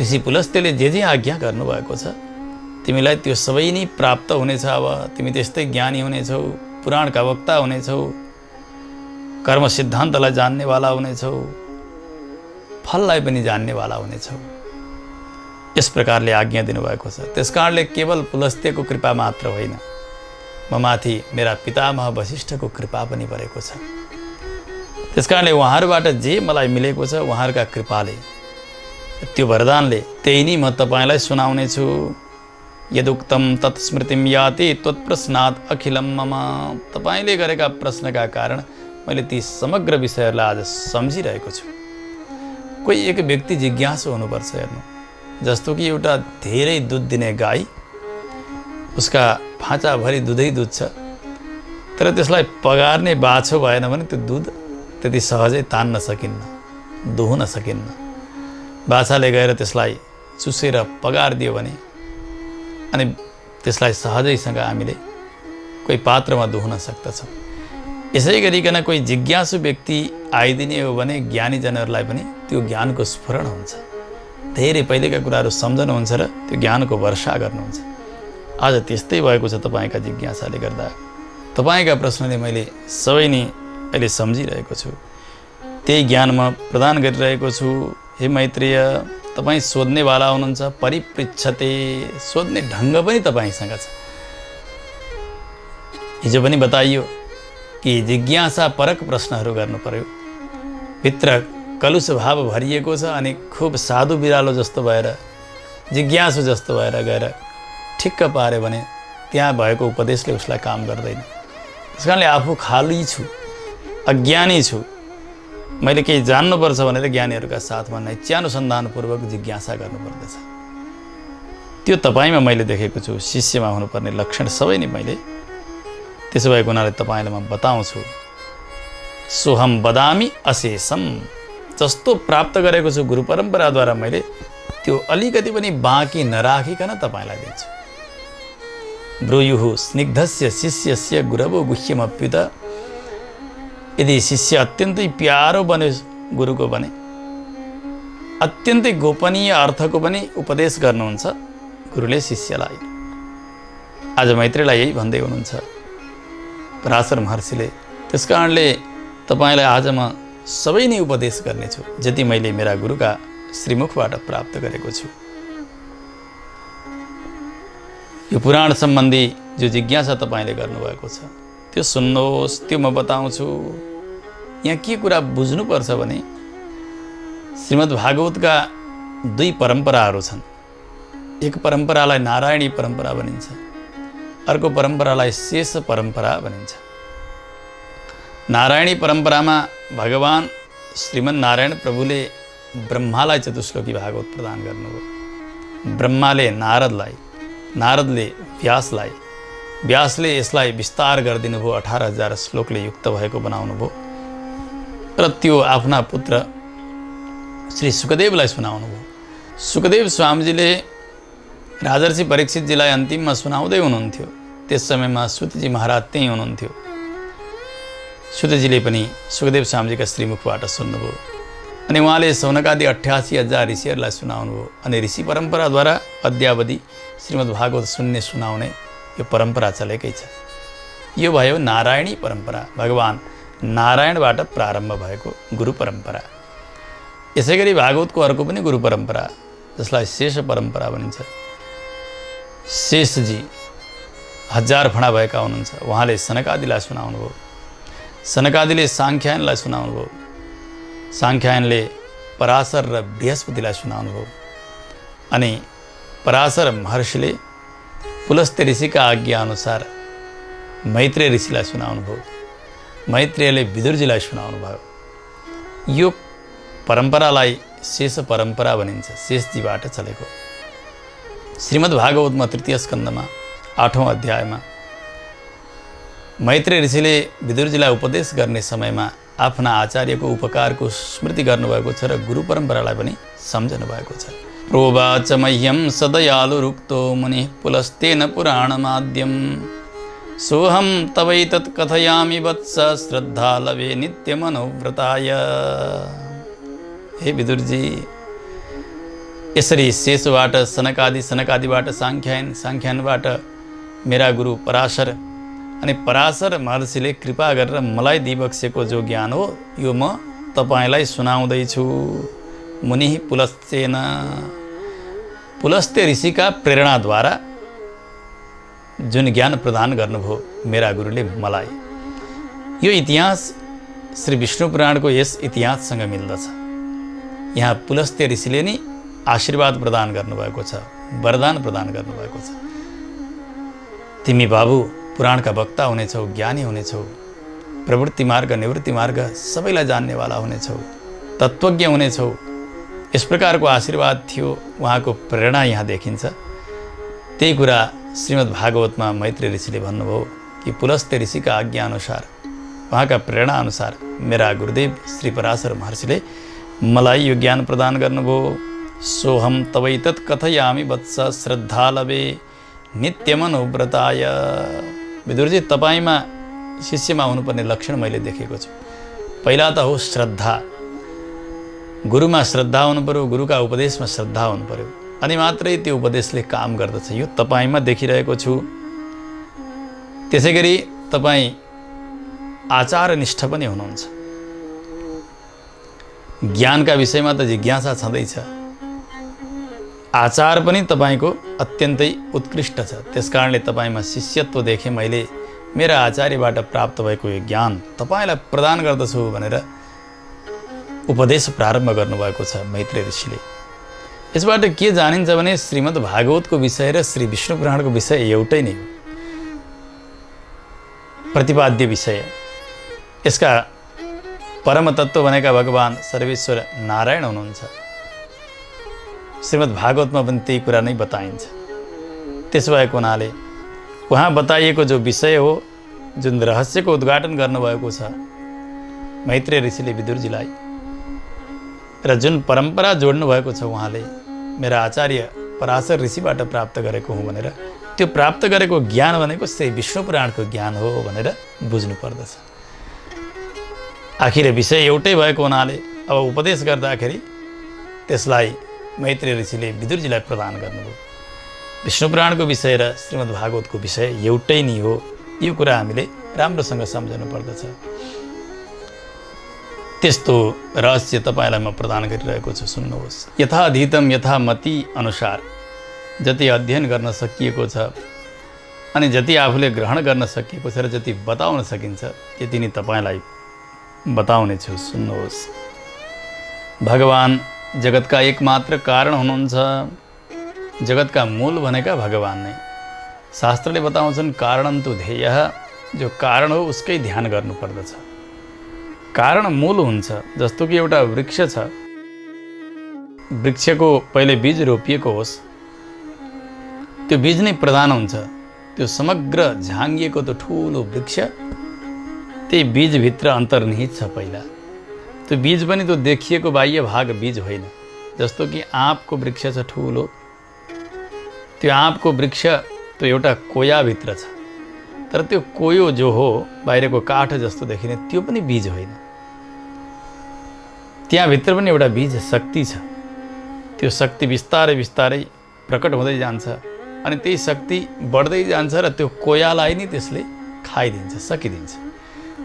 ऋषि पुलस्त्यले जे आज्ञा गर्नुभएको छ तिमीलाई त्यो सबै नै प्राप्त हुनेछ। अब तिमी त्यस्तै ज्ञानी हुनेछौ, पुराणका वक्ता हुनेछौ, कर्म सिद्धान्तलाई जान्नेवाला हुनेछौ, फललाई पनि जान्नेवाला हुनेछौ। यस प्रकारले आज्ञा दिनुभएको छ। त्यसकारणले केवल पुलस्त्यको कृपा मात्र होइन, म माथि मेरा पितामह वशिष्ठको कृपा पनि परेको छ। त्यसकारणले उहाँहरूबाट जे मलाई मिलेको छ, उहाँहरूका कृपाले, त्यो वरदानले, त्यही नै म तपाईँलाई सुनाउने छु। यदुक्तम तत्स्मृतिम याति त्वत्प्रश्नात् अखिलम मम। तपाईँले गरेका प्रश्नका कारण मैले ती समग्र विषयहरूलाई आज सम्झिरहेको छु। कोही एक व्यक्ति जिज्ञासु हुनुपर्छ। हेर्नु, जस्तो कि एउटा धेरै दुध दिने गाई, उसका फाँचाभरि दुधै दुध छ, तर त्यसलाई पगार्ने बाछो भएन भने त्यो दुध त्यति सहजै तान्न सकिन्न, दुहुन सकिन्न। बाछाले गएर त्यसलाई चुसेर पगारिदियो भने अनि त्यसलाई सहजैसँग हामीले कोही पात्रमा दुहुन सक्दछौँ। यसै गरिकन कोही जिज्ञासु व्यक्ति आइदिने हो भने ज्ञानीजनहरूलाई पनि त्यो ज्ञानको स्फुरण हुन्छ, धेरै पहिलेका कुराहरू सम्झनुहुन्छ र त्यो ज्ञानको वर्षा गर्नुहुन्छ। आज त्यस्तै भएको छ तपाईँका जिज्ञासाले गर्दा। तपाईँका प्रश्नले मैले सबै नै अहिले सम्झिरहेको छु, त्यही ज्ञान म प्रदान गरिरहेको छु। हे मैत्रेय, तपाईँ सोध्नेवाला हुनुहुन्छ, परिपृच्छते, सोध्ने ढङ्ग पनि तपाईँसँग छ। हिजो पनि बताइयो कि जिज्ञासा परक प्रश्नहरू गर्नु पर्यो। भित्र कलुष भाव भरिएको छ अनि खुब साधु बिरालो जस्तो भएर, जिज्ञासु जस्तो भएर गएर ठिक्क पार्यो भने त्यहाँ भएको उपदेशले उसलाई काम गर्दैन। त्यस कारणले आफू खाली छु, अज्ञानी छु, मैले केही जान्नुपर्छ भनेर ज्ञानीहरूका साथमा नैच्यानुसन्धानपूर्वक जिज्ञासा गर्नुपर्दछ। त्यो तपाईँमा मैले देखेको छु। शिष्यमा हुनुपर्ने लक्षण सबै नै मैले त्यसो भएको हुनाले तपाईँलाई म बताउँछु। सोहम बदामी अशेषम, जस्तो प्राप्त गरेको छु गुरु परम्पराद्वारा मैले त्यो अलिकति पनि बाँकी नराखिकन तपाईँलाई दिन्छु। ब्रूयुः स्निग्धस्य शिष्यस्य गुरवो गुह्यमप्युत, यदि शिष्य अत्यन्तै प्यारो बने गुरुको भने अत्यन्तै गोपनीय अर्थको पनि उपदेश गर्नुहुन्छ गुरुले शिष्यलाई। आज मैत्रेयलाई यही भन्दै हुनुहुन्छ पराशर महर्षिले। त्यस कारणले तपाईँलाई आज म सबै नै उपदेश गर्नेछु जति मैले मेरा गुरुका श्रीमुखबाट प्राप्त गरेको छु। यो पुराण सम्बन्धी जो जिज्ञासा तपाईँले गर्नुभएको छ त्यो सुन्नुहोस्, त्यो म बताउँछु। यहाँ के कुरा बुझ्नुपर्छ भने श्रीमद् भागवतका दुई परम्पराहरू छन्। एक परम्परालाई नारायणी परम्परा भनिन्छ, अर्को परम्परालाई शेष परम्परा भनिन्छ। नारायणी परम्परामा भगवान श्रीमन्नारायण प्रभुले ब्रह्मालाई चतुश्लोकी भागवत प्रदान गर्नुभयो। ब्रह्माले नारदलाई, नारदले व्यासलाई, व्यासले यसलाई विस्तार गरिदिनु भयो, 18,000 श्लोकले युक्त भएको बनाउनु भयो र त्यो आफ्ना पुत्र श्री सुखदेवलाई सुनाउनु भयो। सुखदेव स्वामीजीले राजर्षि परीक्षितजीलाई अन्तिममा सुनाउँदै हुनुहुन्थ्यो। त्यस समयमा सुतजी महाराज त्यहीँ हुनुहुन्थ्यो। सुतजीले पनि सुखदेव स्वामीजीका श्रीमुखबाट सुन्नुभयो अनि उहाँले सौनकादि 88,000 ऋषिहरूलाई सुनाउनुभयो। अनि ऋषि परम्पराद्वारा अद्यावधि श्रीमद् भागवत सुन्ने सुनाउने यो परम्परा चलेकै छ। यो भयो नारायणी परम्परा, भगवान नारायणबाट प्रारम्भ भएको गुरु परम्परा। यसै गरी भागवतको अर्को पनि गुरु परम्परा जसलाई शेष परम्परा भनिन्छ। शेषजी 1000 फणा भएका हुनुहुन्छ, उहाँले सनकादिलाई सुनाउनुभयो। सनकादिले साङ्ख्यायनलाई सुनाउनुभयो, साङ्ख्यायनले पराशर र बृहस्पतिलाई सुनाउनुभयो। अनि पराशर महर्षिले पुलस्त्य ऋषिका आज्ञा अनुसार मैत्रेय ऋषिलाई सुनाउनुभयो, मैत्रेयले विदुरजीलाई सुनाउनुभयो। यो परम्परालाई शेष परम्परा भनिन्छ, शेषजीबाट चलेको। श्रीमद् भागवतमा 3य स्कन्धमा 8औं अध्यायमा मैत्रेय ऋषिले विदुरजीलाई उपदेश गर्ने समयमा आफ्ना आचार्यको उपकारको स्मृति गर्नुभएको छ र गुरु परम्परालाई पनि सम्झनु भएको छ। प्रोवाच मह्यं सदयालुरुक्तो मुनिः पुलस्तेन पुराणमाद्यं, सोऽहं तवैतत् कथयामि वत्स श्रद्धालवे नित्यमनुव्रताय। हे विदुरजी, यसरी शेषबाट सनकादिबाट साङ्ख्यायनबाट मेरा गुरु पराशर अनि पराशर महर्षिले कृपा गरेर मलाई दिइबक्सेको जो ज्ञान हो यो म तपाईँलाई सुनाउँदैछु। मुनिः पुलस्तेन, पुलस्त्य ऋषिका प्रेरणाद्वारा जुन ज्ञान प्रदान गर्नुभयो मेरा गुरुले मलाई, यो इतिहास श्री विष्णु पुराणको यस इतिहाससँग मिल्दछ। यहाँ पुलस्त्य ऋषिले नै आशीर्वाद प्रदान गर्नुभएको छ, वरदान प्रदान गर्नुभएको छ। तिमी बाबु पुराणका वक्ता हुनेछौ, ज्ञानी हुनेछौ, प्रवृत्ति मार्ग निवृत्ति मार्ग सबैलाई जान्नेवाला हुनेछौ, तत्त्वज्ञ हुनेछौ। यस प्रकारको आशीर्वाद थियो, उहाँको प्रेरणा यहाँ देखिन्छ। त्यही कुरा श्रीमद् भागवतमा मैत्रेय ऋषिले भन्नुभयो कि पुलस्त्य ऋषिका आज्ञा अनुसार उहाँका प्रेरणा अनुसार मेरा गुरुदेव श्री पराशर महर्षिले मलाई यो ज्ञान प्रदान गर्नुभयो। सोहम तवैतत् कथयामि वत्स श्रद्धालवे नित्यमनुव्रताय। विदुरजी, तपाईँमा शिष्यमा हुनुपर्ने लक्षण मैले देखेको छु। पहिला त हो श्रद्धा। गुरुमा श्रद्धा हुनु पर्यो, गुरुका उपदेशमा श्रद्धा हुनु पर्यो, अनि मात्रै त्यो उपदेशले काम गर्दछ। यो तपाईँमा देखिरहेको छु। त्यसै गरी तपाईँ आचारनिष्ठ पनि हुनुहुन्छ। ज्ञानका विषयमा त जिज्ञासा छँदैछ, आचार पनि तपाईँको अत्यन्तै उत्कृष्ट छ। त्यसकारणले तपाईँमा शिष्यत्व देखेँ मैले। मेरा आचार्यबाट प्राप्त भएको यो ज्ञान तपाईँलाई प्रदान गर्दछु भनेर उपदेश प्रारम्भ गर्नुभएको छ मैत्रेय ऋषिले। यसबाट के जानिन्छ भने श्रीमद् भागवतको विषय र श्री विष्णु पुराणको विषय एउटै नै हो, प्रतिपाद्य विषय। यसका परम तत्त्व भनेका भगवान सर्वेश्वर नारायण हुनुहुन्छ। श्रीमद् भागवतमा पनि त्यही कुरा नै बताइन्छ। त्यसो भएको हुनाले उहाँ बताइएको जो विषय हो, जुन रहस्यको उद्घाटन गर्नुभएको छ मैत्रेय ऋषिले विदुरजीलाई, र जुन परम्परा जोड्नु भएको छ उहाँले, मेरा आचार्य पराशर ऋषिबाट प्राप्त गरेको हुँ भनेर, त्यो प्राप्त गरेको ज्ञान भनेको श्री विष्णु पुराणको ज्ञान हो भनेर बुझ्नु पर्दछ। आखिर विषय एउटै भएको हुनाले अब उपदेश गर्दाखेरि त्यसलाई मैत्रेय ऋषिले विदुरजीलाई प्रदान गर्नुभयो। विष्णु पुराणको विषय र श्रीमद् भागवतको विषय एउटै नै हो। यो कुरा हामीले राम्रोसँग सम्झनु पर्दछ। त्यस्तो रहस्य तपाईँलाई म प्रदान गरिरहेको छु, सुन्नुहोस्। यथा अधीतम यथा मति अनुसार जति अध्ययन गर्न सकिएको छ अनि जति आफूले ग्रहण गर्न सकिएको छ र जति बताउन सकिन्छ त्यति नै तपाईँलाई बताउने छु, सुन्नुहोस्। भगवान जगतका एकमात्र कारण हुनुहुन्छ। जगतका मूल भनेका भगवान नै। शास्त्रले बताउँछन् कारणं तु ध्येयः, जो कारण हो उसकै ध्यान गर्नुपर्दछ। कारण मूल हुन्छ। जस्तो कि एउटा वृक्ष छ, वृक्षको पहिले बीज रोपिएको होस्, त्यो बीज नै प्रधान हुन्छ। त्यो समग्र झाँगिएको त्यो ठुलो वृक्ष त्यही बीजभित्र अन्तर्निहित छ। पहिला त्यो बीज पनि त्यो देखिएको बाह्य भाग बीज होइन। जस्तो कि आँपको वृक्ष छ ठुलो, त्यो आँपको वृक्ष त्यो एउटा कोयाभित्र छ, तर त्यो कोयो जो हो बाहिरको काठ जस्तो देखिने त्यो पनि बीज होइन। त्यहाँभित्र पनि एउटा बीज शक्ति छ। त्यो शक्ति बिस्तारै बिस्तारै प्रकट हुँदै जान्छ अनि त्यही शक्ति बढ्दै जान्छ र त्यो कोयालाई नै त्यसले खाइदिन्छ, सकिदिन्छ।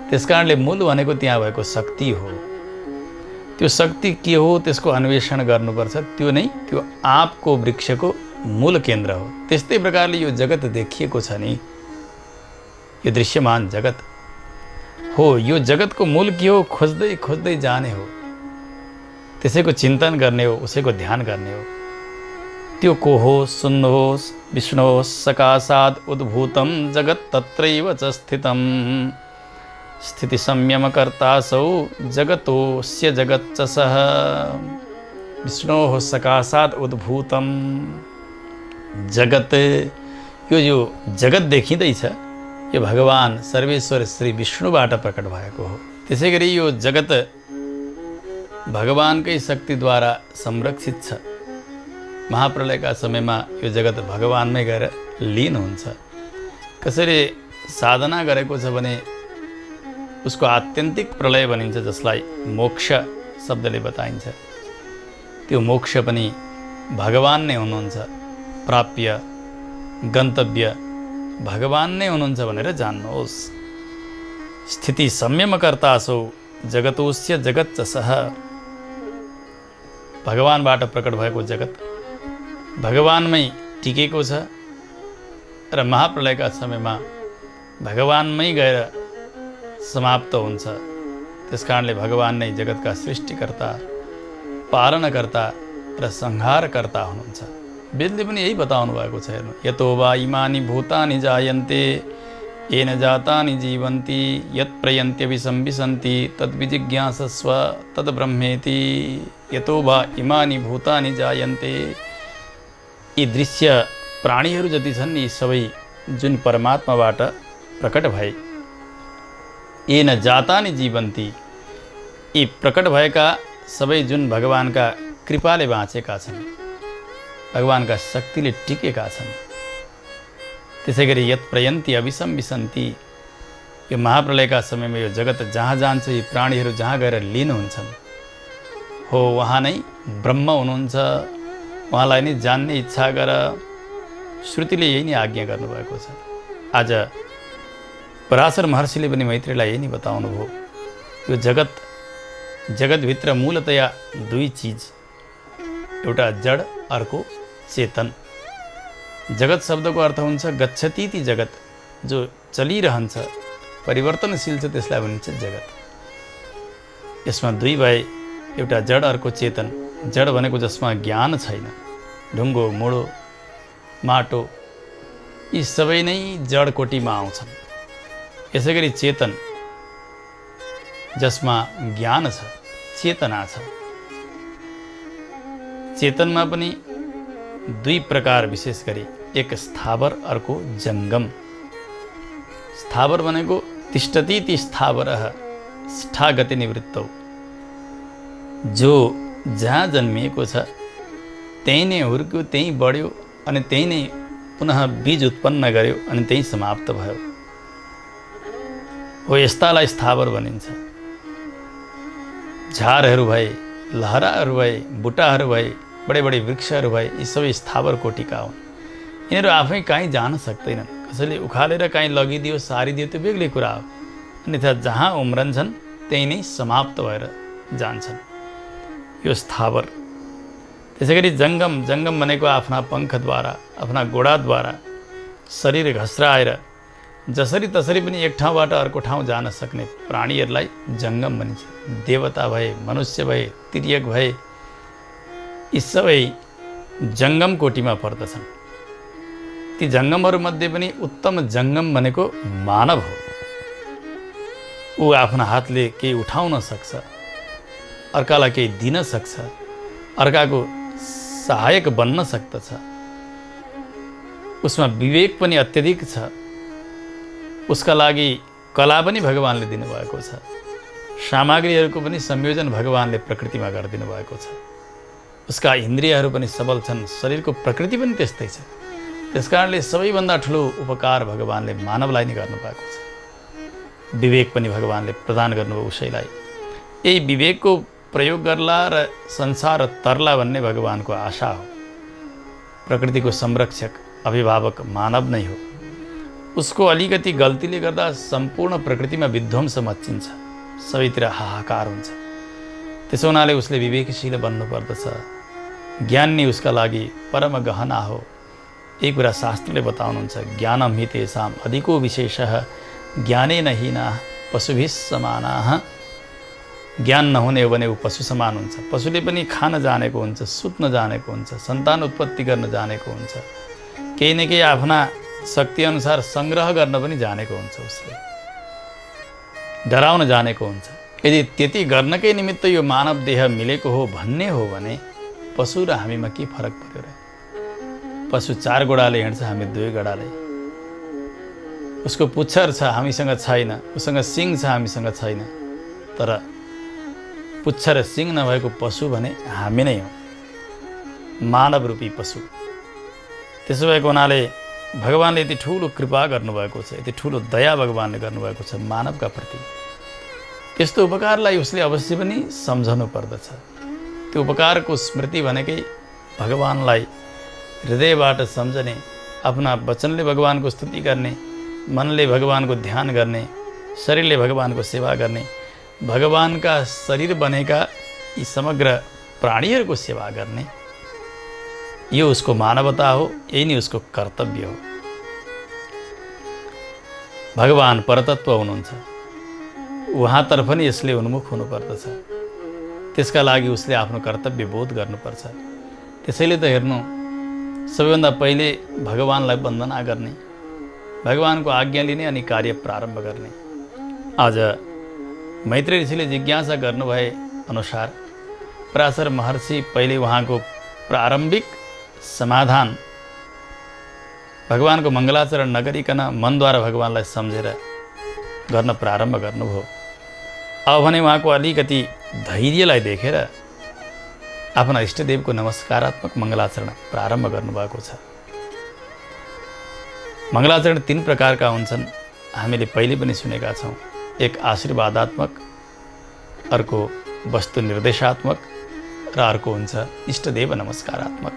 त्यसकारणले मूल भनेको त्यहाँ भएको शक्ति हो। त्यो शक्ति के हो त्यसको अन्वेषण गर्नुपर्छ। त्यो नै त्यो आँपको वृक्षको मूल केन्द्र हो। त्यस्तै प्रकारले यो जगत देखिएको छ नि, यो दृश्यमान जगत हो, यो जगतको मूल के हो खोज्दै खोज्दै जाने हो। त्यसैको चिन्तन गर्ने हो, उसैको ध्यान गर्ने हो। त्यो को हो सुन्नुहोस्। विष्णोः सकाशात् उद्भूतं जगत् तत्रैव च स्थितं स्थिति संयमकर्तासौ जगतोऽस्य जगच्च सः। विष्णोः सकाशात् उद्भूतं जगत, यो जगत देखिँदैछ यो भगवान सर्वेश्वर श्री विष्णुबाट प्रकट भएको हो। त्यसै गरी यो जगत भगवानकै शक्तिद्वारा संरक्षित छ। महाप्रलयका समयमा यो जगत भगवानमै गएर लीन हुन्छ। कसरी साधना गरेको छ भने उसको आत्यन्तिक प्रलय भनिन्छ, जसलाई मोक्ष शब्दले बताइन्छ। त्यो मोक्ष पनि भगवान नै हुनुहुन्छ। प्राप्य गन्तव्य भगवान नै हुनुहुन्छ भनेर जान्नुहोस्। स्थिति संयमकर्तासौ जगतोऽस्य जगच्च सः। भगवानबाट प्रकट भएको जगत भगवानमै टिकेको छ र महाप्रलयका समयमा भगवानमै गएर समाप्त हुन्छ। त्यसकारणले भगवान नै जगतका सृष्टिकर्ता, पालनकर्ता र संहारकर्ता हुनुहुन्छ। वेदले पनि यही बताउनु भएको छ। हेर्नु, यतो वा इमानि भूतानि जायन्ते येन जातानि जीवन्ति यत् प्रयन्त्यभिसंविशन्ति तद्विजिज्ञासस्व तद्ब्रह्मेति। यतो वा इमानि भूतानि जायन्ते, यी दृश्य प्राणीहरू जति छन् यी सबै जुन परमात्माबाट प्रकट भए, ये न जातानि जीवन्ती, यी प्रकट भएका सबै जुन भगवानका कृपाले बाँचेका छन्, भगवानका शक्तिले टिकेका छन्। त्यसै गरी यत प्रयन्ति अभिसम विसन्ति, यो महाप्रलयका समयमा यो जगत जहाँ जान्छ यी प्राणीहरू जहाँ गएर लीन हुन्छन्, हो उहाँ नै ब्रह्म हुनुहुन्छ। उहाँलाई नै जान्ने इच्छा गर, श्रुतिले यही नै आज्ञा गर्नुभएको छ। आज पराशर महर्षिले पनि मैत्रेयलाई यही नै बताउनु भयो। यो जगतभित्र मूलतया दुई चिज, एउटा जड, अर्को चेतन। जगत शब्दको अर्थ हुन्छ गच्छति ती जगत, जो चलिरहन्छ, परिवर्तनशील छ, त्यसलाई भनिन्छ जगत। यसमा दुई भए, एउटा जड अर्को चेतन। जड भनेको जसमा ज्ञान छैन, ढुङ्गो, मुडो, माटो, यी सबै नै जड कोटीमा आउँछन्। यसै गरी चेतन, जसमा ज्ञान छ, चेतना छ। चेतनमा पनि दुई प्रकार, विशेष गरी एक स्थावर, अर्को जङ्गम। स्थावर भनेको तिष्ठति ती स्थावरः स्थागति निवृत्तौ, जो जहाँ जन्मिएको छ त्यही नै हुर्क्यो, त्यही बढ्यो, अनि त्यही नै पुनः बीज उत्पन्न गर्यो, अनि त्यही समाप्त भयो। हो यस्तालाई स्थावर भनिन्छ। झारहरू भए, लहराहरू भए, बुट्टाहरू भए, बडे बडे वृक्षहरू भए, यी सबै स्थावर कोटिका हुन्। यिनीहरू आफै कहीँ जान सक्दैनन्। कसैले उखालेर कहीँ लगिदियो, सारिदियो, त्यो बेग्लै कुरा हो। अन्यथा जहाँ उम्रन्छन् त्यही नै समाप्त भएर जान्छन्। यो स्थावर। त्यसै गरी जङ्गम। जङ्गम भनेको आफ्ना पङ्खद्वारा, आफ्ना गोडाद्वारा शरीर घस्राएर जसरी तसरी पनि एक ठाउँबाट अर्को ठाउँ जान सक्ने प्राणीहरूलाई जङ्गम भनिन्छ। देवता भए, मनुष्य भए, तिर्यक भए, यी सबै जङ्गम कोटीमा पर्दछन्। ती जङ्गमहरूमध्ये पनि उत्तम जङ्गम भनेको मानव हो। ऊ आफ्नो हातले केही उठाउन सक्छ, अर्कालाई केही दिन सक्छ, अर्काको सहायक बन्न सक्दछ। उसमा विवेक पनि अत्यधिक छ। उसका लागि कला पनि भगवानले दिनुभएको छ। सामग्रीहरूको पनि संयोजन भगवानले प्रकृतिमा गरिदिनु भएको छ। उसका इन्द्रियहरू पनि सबल छन्, शरीरको प्रकृति पनि त्यस्तै छ। त्यसकारणले सबैभन्दा ठुलो उपकार भगवानले मानवलाई नै गर्नुभएको छ। विवेक पनि भगवानले प्रदान गर्नुभयो उसैलाई। यही विवेकको प्रयोग गर्ला र संसार तरला भन्ने भगवानको आशा हो। प्रकृतिको संरक्षक, अभिभावक मानव नै हो। उसको अलिकति गल्तीले गर्दा सम्पूर्ण प्रकृतिमा विध्वंस मच्चिन्छ, सबैतिर हाहाकार हुन्छ। त्यसो हुनाले उसले विवेकशील बन्नुपर्दछ। ज्ञान नै उसका लागि परम गहना हो। यही कुरा शास्त्रले बताउनुहुन्छ। ज्ञानम हि तेषां अधिको विशेषः ज्ञानेन हीनाः पशुभिः समानाः। ज्ञान नहुने हो भने ऊ पशु समान हुन्छ। पशुले पनि खान जानेको हुन्छ, सुत्न जानेको हुन्छ, सन्तान उत्पत्ति गर्न जानेको हुन्छ, केही न केही आफ्ना शक्तिअनुसार सङ्ग्रह गर्न पनि जानेको हुन्छ। उसले डराउन जानेको हुन्छ। यदि त्यति गर्नकै निमित्त यो मानव देह मिलेको हो भन्ने हो भने पशु र हामीमा के फरक पर्यो र? पशु 4 गोडाले हिँड्छ, हामी 2 गोडाले। उसको पुच्छर छ, हामीसँग छैन। उसँग सिङ छ, हामीसँग छैन। तर पुच्छर र सिङ नभएको पशु भने हामी नै हौँ, मानव रूपी पशु। त्यसो भएको हुनाले भगवानले यति ठुलो कृपा गर्नुभएको छ, यति ठुलो दया भगवानले गर्नुभएको छ मानवका प्रति। त्यस्तो उपकारलाई उसले अवश्य पनि सम्झनु पर्दछ। त्यो उपकारको स्मृति भनेकै भगवानलाई हृदयबाट सम्झने, आफ्ना वचनले भगवानको स्तुति गर्ने, मनले भगवानको ध्यान गर्ने, शरीरले भगवानको सेवा गर्ने, भगवानका शरीर बनेका यी समग्र प्राणीहरूको सेवा गर्ने, यो उसको मानवता हो। यही नै उसको कर्तव्य हो। भगवान परतत्व हुनुहुन्छ, उहाँतर्फ नै यसले उन्मुख हुनुपर्दछ। त्यसका लागि उसले आफ्नो कर्तव्य बोध गर्नुपर्छ। त्यसैले त हेर्नु, सबैभन्दा पहिले भगवानलाई वन्दना गर्ने, भगवानको आज्ञा लिने, अनि कार्य प्रारम्भ गर्ने। आज मैत्रेय ऋषिले जिज्ञासा गर्नुभए अनुसार पराशर महर्षि पहिले उहाँको प्रारम्भिक समाधान भगवानको मङ्गलाचरण नगरिकन मनद्वारा भगवानलाई सम्झेर गर्न प्रारम्भ गर्नुभयो। अब भने उहाँको अलिकति धैर्यलाई देखेर आफ्ना इष्टदेवको नमस्कारात्मक मङ्गलाचरण प्रारम्भ गर्नुभएको छ। मङ्गलाचरण 3 प्रकारका हुन्छन्, हामीले पहिले पनि सुनेका छौँ। एक आशीर्वादात्मक, अर्को वस्तु निर्देशात्मक र अर्को हुन्छ इष्टदेव नमस्कारात्मक।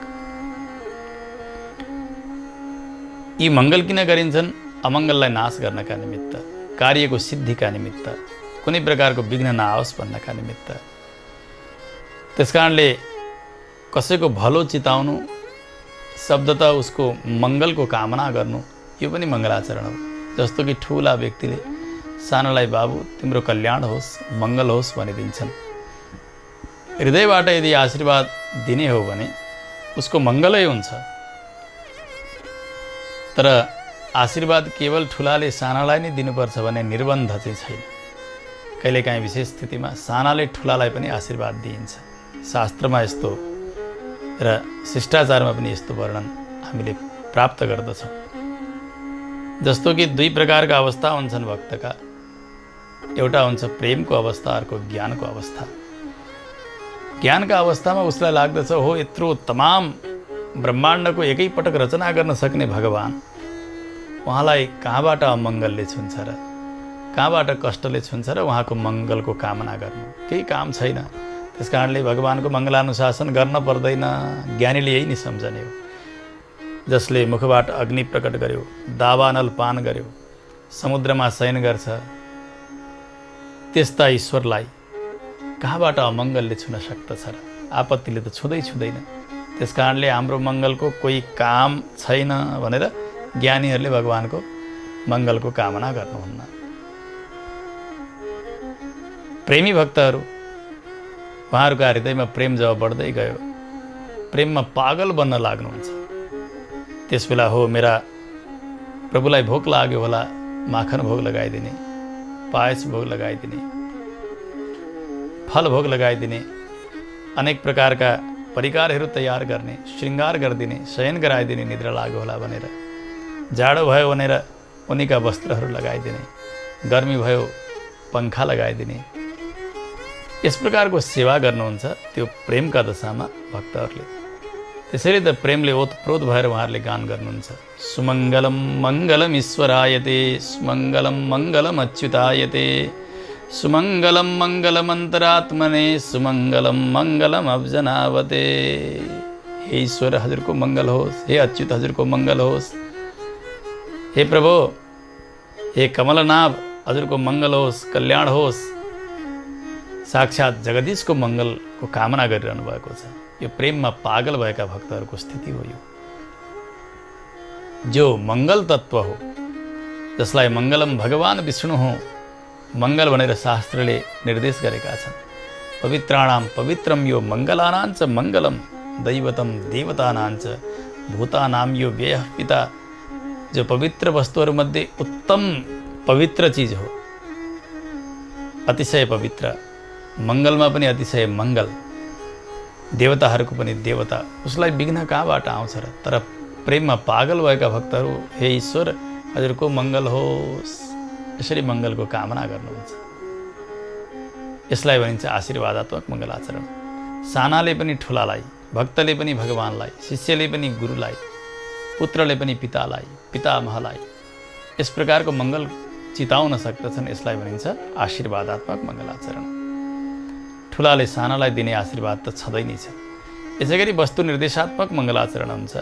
यी मङ्गल किन गरिन्छन्? अमङ्गललाई नाश गर्नका निमित्त, कार्यको सिद्धिका निमित्त, कुनै प्रकारको विघ्न नआओस् भन्नका निमित्त। त्यसकारणले कसैको भलो चिताउनु शब्दतः उसको मङ्गलको कामना गर्नु यो पनि मङ्गलाचरण हो। जस्तो कि ठुला व्यक्तिले सानोलाई बाबु तिम्रो कल्याण होस्, मङ्गल होस् भनिदिन्छन्। हृदयबाट यदि आशीर्वाद दिने हो भने उसको मङ्गलै हुन्छ। तर आशीर्वाद केवल ठुलाले सानालाई नै दिनुपर्छ भन्ने निर्बन्ध चाहिँ छैन। कहिलेकाहीँ विशेष स्थितिमा सानाले ठुलालाई पनि आशीर्वाद दिइन्छ। शास्त्रमा यस्तो र शिष्टाचारमा पनि यस्तो वर्णन हामीले प्राप्त गर्दछौँ। जस्तो कि 2 प्रकारका अवस्था हुन्छन् भक्तका। एउटा हुन्छ प्रेमको अवस्था, अर्को ज्ञानको अवस्था। ज्ञानका अवस्थामा उसलाई लाग्दछ हो यत्रो तमाम ब्रह्माण्डको एकैपटक रचना गर्न सक्ने भगवान, उहाँलाई कहाँबाट अमङ्गलले छुन्छ र, कहाँबाट कष्टले छुन्छ र उहाँको मङ्गलको कामना गर्नु केही काम छैन। त्यस कारणले भगवानको मङ्गलानुशासन गर्न पर्दैन। ज्ञानीले यही नै सम्झने हो। जसले मुखबाट अग्नि प्रकट गर्यो, दावानल पान गर्यो, समुद्रमा शयन गर्छ, त्यस्ता ईश्वरलाई कहाँबाट अमङ्गलले छुन सक्दछ र? आपत्तिले त छुँदैन। त्यस कारणले हाम्रो मङ्गलको कोही काम छैन भनेर ज्ञानीहरूले भगवानको मङ्गलको कामना गर्नुहुन्न। प्रेमी भक्तहरू, उहाँहरूका हृदयमा प्रेम जब बढ्दै गयो, प्रेममा पागल बन्न लाग्नुहुन्छ। त्यस बेला हो मेरा प्रभुलाई भोक लाग्यो होला, माखन भोग लगाइदिने, पायस भोग लगाइदिने, फल भोग लगाइदिने, अनेक प्रकारका परिकारहरू तयार गर्ने, श्रृङ्गार गरिदिने, शयन गराइदिने निद्रा लाग्यो होला भनेर, जाडो भयो भनेर उनीका वस्त्रहरू लगाइदिने, गर्मी भयो पङ्खा लगाइदिने, यस प्रकारको सेवा गर्नुहुन्छ त्यो प्रेमका दशामा भक्तहरूले। त्यसैले त प्रेमले ओतप्रोत भएर उहाँहरूले गान गर्नुहुन्छ। सुमङ्गलम मङ्गलम ईश्वरायते, सुमङ्गलम मङ्गलम अच्युतायते, सुमङ्गलम मङ्गलम अन्तरात्मने, सुमङ्गलम मङ्गलम अब्जनावते। हे ईश्वर हजुरको मङ्गल होस्, हे अच्युत हजुरको मङ्गल होस्, हे प्रभु, हे कमलनाभ हजुरको मङ्गल होस्, कल्याण होस्। साक्षात् जगदीशको मङ्गलको कामना गरिरहनु भएको छ। यो प्रेममा पागल भएका भक्तहरूको स्थिति हो। यो जो मङ्गल तत्त्व हो, जसलाई मङ्गलम भगवान विष्णु हो, मङ्गल भनेर शास्त्रले निर्देश गरेका छन्। पवित्राणां पवित्रम यो मङ्गलानाञ्च मङ्गलम, दैवतम देवतानाञ्च भूतानां यो व्ययः पिता। जो पवित्र वस्तुहरूमध्ये उत्तम पवित्र चिज हो, अतिशय पवित्र, मङ्गलमा पनि अतिशय मङ्गल, देवताहरूको पनि देवता, उसलाई विघ्न कहाँबाट आउँछ र? तर प्रेममा पागल भएका भक्तहरू हे ईश्वर हजुरको मङ्गल होस्, यसरी मङ्गलको कामना गर्नुहुन्छ। यसलाई भनिन्छ आशीर्वादात्मक मङ्गलाचरण। सानाले पनि ठुलालाई, भक्तले पनि भगवानलाई, शिष्यले पनि गुरुलाई, पुत्रले पनि पितालाई, पितामहलाई यस प्रकारको मङ्गल चिताउन सक्दछन्। यसलाई भनिन्छ आशीर्वादात्मक मङ्गलाचरण। ठुलाले सानालाई दिने आशीर्वाद त छँदै नै छ। यसै गरी वस्तु निर्देशात्मक मङ्गलाचरण हुन्छ।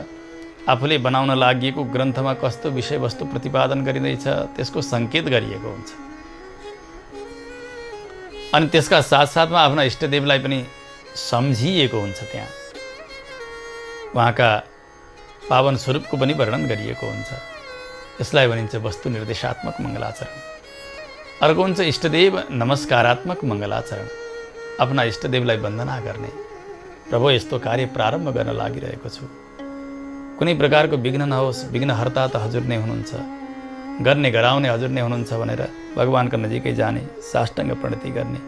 आफूले बनाउन लागि ग्रन्थमा कस्तो विषयवस्तु प्रतिपादन गरिँदैछ त्यसको सङ्केत गरिएको हुन्छ। अनि त्यसका साथसाथमा आफ्ना इष्टदेवलाई पनि सम्झिएको हुन्छ। त्यहाँ उहाँका पावन स्वरूपको पनि वर्णन गरिएको हुन्छ। यसलाई भनिन्छ वस्तु निर्देशात्मक मङ्गलाचरण। अर्को हुन्छ इष्टदेव नमस्कारात्मक मङ्गलाचरण। आफ्ना इष्टदेवलाई वन्दना गर्ने, प्रभु यस्तो कार्य प्रारम्भ गर्न लागिरहेको छु, कुनै प्रकारको विघ्न नहोस्, विघ्नहर्ता त हजुर नै हुनुहुन्छ, गर्ने गराउने हजुर नै हुनुहुन्छ भनेर भगवानको नजिकै जाने, साष्टाङ्ग प्रणति गर्ने,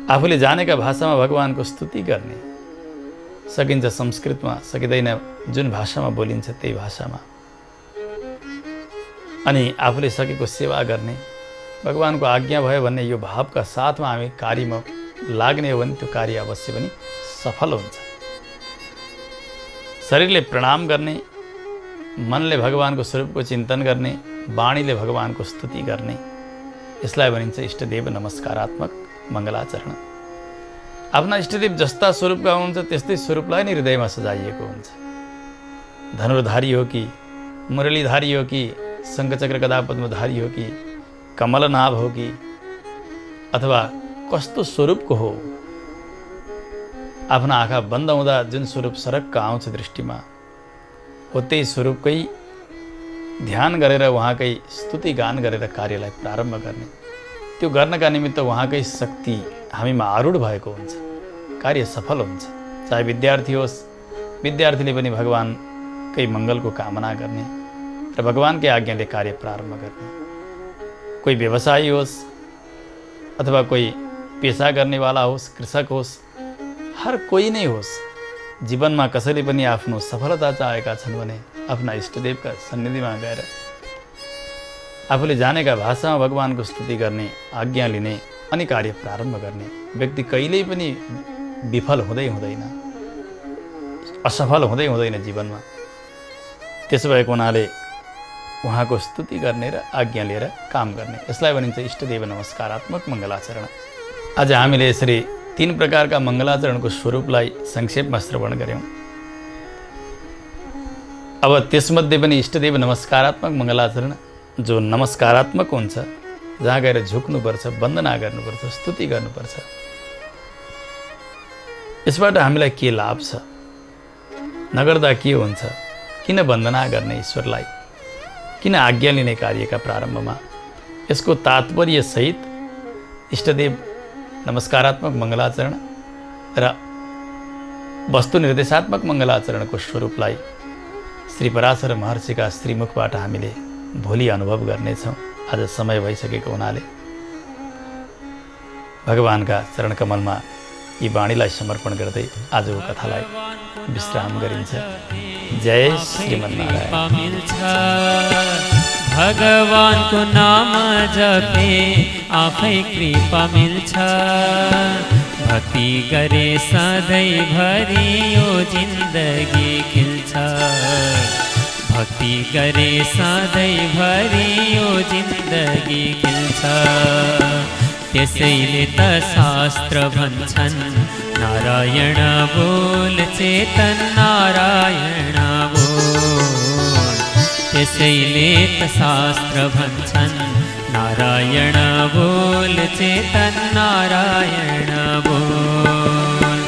आफूले जानेका भाषामा भगवानको स्तुति गर्ने। सकिन्छ संस्कृतमा, सकिँदैन जुन भाषामा बोलिन्छ त्यही भाषामा। अनि आफूले सकेको सेवा गर्ने, भगवानको आज्ञा भयो भन्ने यो भावका साथमा हामी कार्यमा लाग्ने हो भने त्यो कार्य अवश्य पनि सफल हुन्छ। शरीरले प्रणाम गर्ने, मनले भगवानको स्वरूपको चिन्तन गर्ने, वाणीले भगवानको स्तुति गर्ने, यसलाई भनिन्छ इष्टदेव नमस्कारात्मक मङ्गलाचरण। आफ्ना इष्टदेव जस्ता स्वरूपका हुनुहुन्छ त्यस्तै स्वरूपलाई नै हृदयमा सजाइएको हुन्छ। धनुर्धारी हो कि, मुरलीधारी हो कि, शङ्खचक्र गदा पद्मधारी हो कि, कमलनाभ हो कि, अथवा कस्तो स्वरूपको हो, आफ्ना आँखा बन्द हुँदा जुन स्वरूप सरक्क आउँछ दृष्टिमा, हो त्यही स्वरूपकै ध्यान गरेर उहाँकै स्तुति गान गरेर कार्यलाई प्रारम्भ गर्ने। त्यो गर्नका निमित्त उहाँकै शक्ति हामीमा आरूढ भएको हुन्छ, कार्य सफल हुन्छ। चाहे विद्यार्थी होस्, विद्यार्थीले पनि भगवानकै मङ्गलको कामना गर्ने र भगवानकै आज्ञाले कार्य प्रारम्भ गर्ने। कोही व्यवसायी होस् अथवा कोही पेसा गर्नेवाला होस्, कृषक होस्, हर कोही नै होस्, जीवनमा कसैले पनि आफ्नो सफलता चाहेका छन् भने आफ्ना इष्टदेवका सन्निधिमा गएर आफूले जानेका भाषामा भगवानको स्तुति गर्ने, आज्ञा लिने अनि कार्य प्रारम्भ गर्ने व्यक्ति कहिल्यै पनि विफल हुँदै हुँदैन, असफल हुँदै हुँदैन जीवनमा। त्यसो भएको हुनाले उहाँको स्तुति गर्ने र आज्ञा लिएर काम गर्ने, यसलाई भनिन्छ इष्टदेव नमस्कारात्मक मङ्गलाचरण। आज हामीले यसरी 3 प्रकारका मङ्गलाचरणको स्वरूपलाई संक्षेपमा श्रवण गऱ्यौँ। अब त्यसमध्ये पनि इष्टदेव नमस्कारात्मक मङ्गलाचरण जो नमस्कारात्मक हुन्छ, जहाँ गएर झुक्नुपर्छ, वन्दना गर्नुपर्छ, स्तुति गर्नुपर्छ, यसबाट हामीलाई के लाभ छ, नगर्दा के हुन्छ, किन वन्दना गर्ने ईश्वरलाई, किन आज्ञा लिने कार्यका प्रारम्भमा, यसको तात्पर्यसहित इष्टदेव नमस्कारात्मक मङ्गलाचरण र वस्तु निर्देशात्मक मङ्गलाचरणको स्वरूपलाई श्री पराशर महर्षिका श्रीमुखबाट हामीले भोलि अनुभव गर्नेछौँ। आज समय भइसकेको हुनाले भगवानका चरणकमलमा यी वाणीलाई समर्पण गर्दै आजको कथालाई विश्राम गरिन्छ। जय श्रीमन्नारायण। भगवानको नाम जपे आफै कृपा मिल्छ, भक्ति गरे सधैँभरि यो जिन्दगी खिल्छ, भक्ति गरे सधैँभरि यो जिन्दगी खिल्छ। त्यसैले त शास्त्र भन्छन् नारायण बोल चेतन नारायण बोल। त्यसैले त शास्त्र भन्छन् नारायण बोल चेतन नारायण बोल।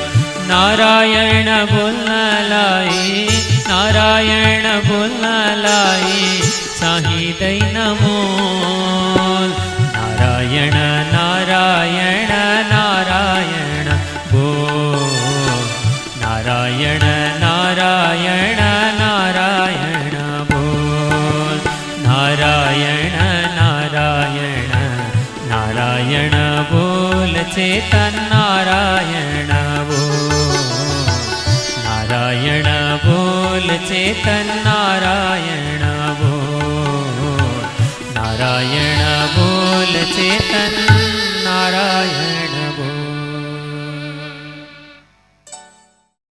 नारायण बोल्नलाई, नारायण बोल्नलाई चाहिँदैन मोल। नारायण नारायण नारायण बोल, नारायण नारायण नारायण बोल। नारायण नारायण नारायण बोल चेतन नारायण बोल। नारायण बोल चेतन नारायण बोल। नारायण बोल चेतन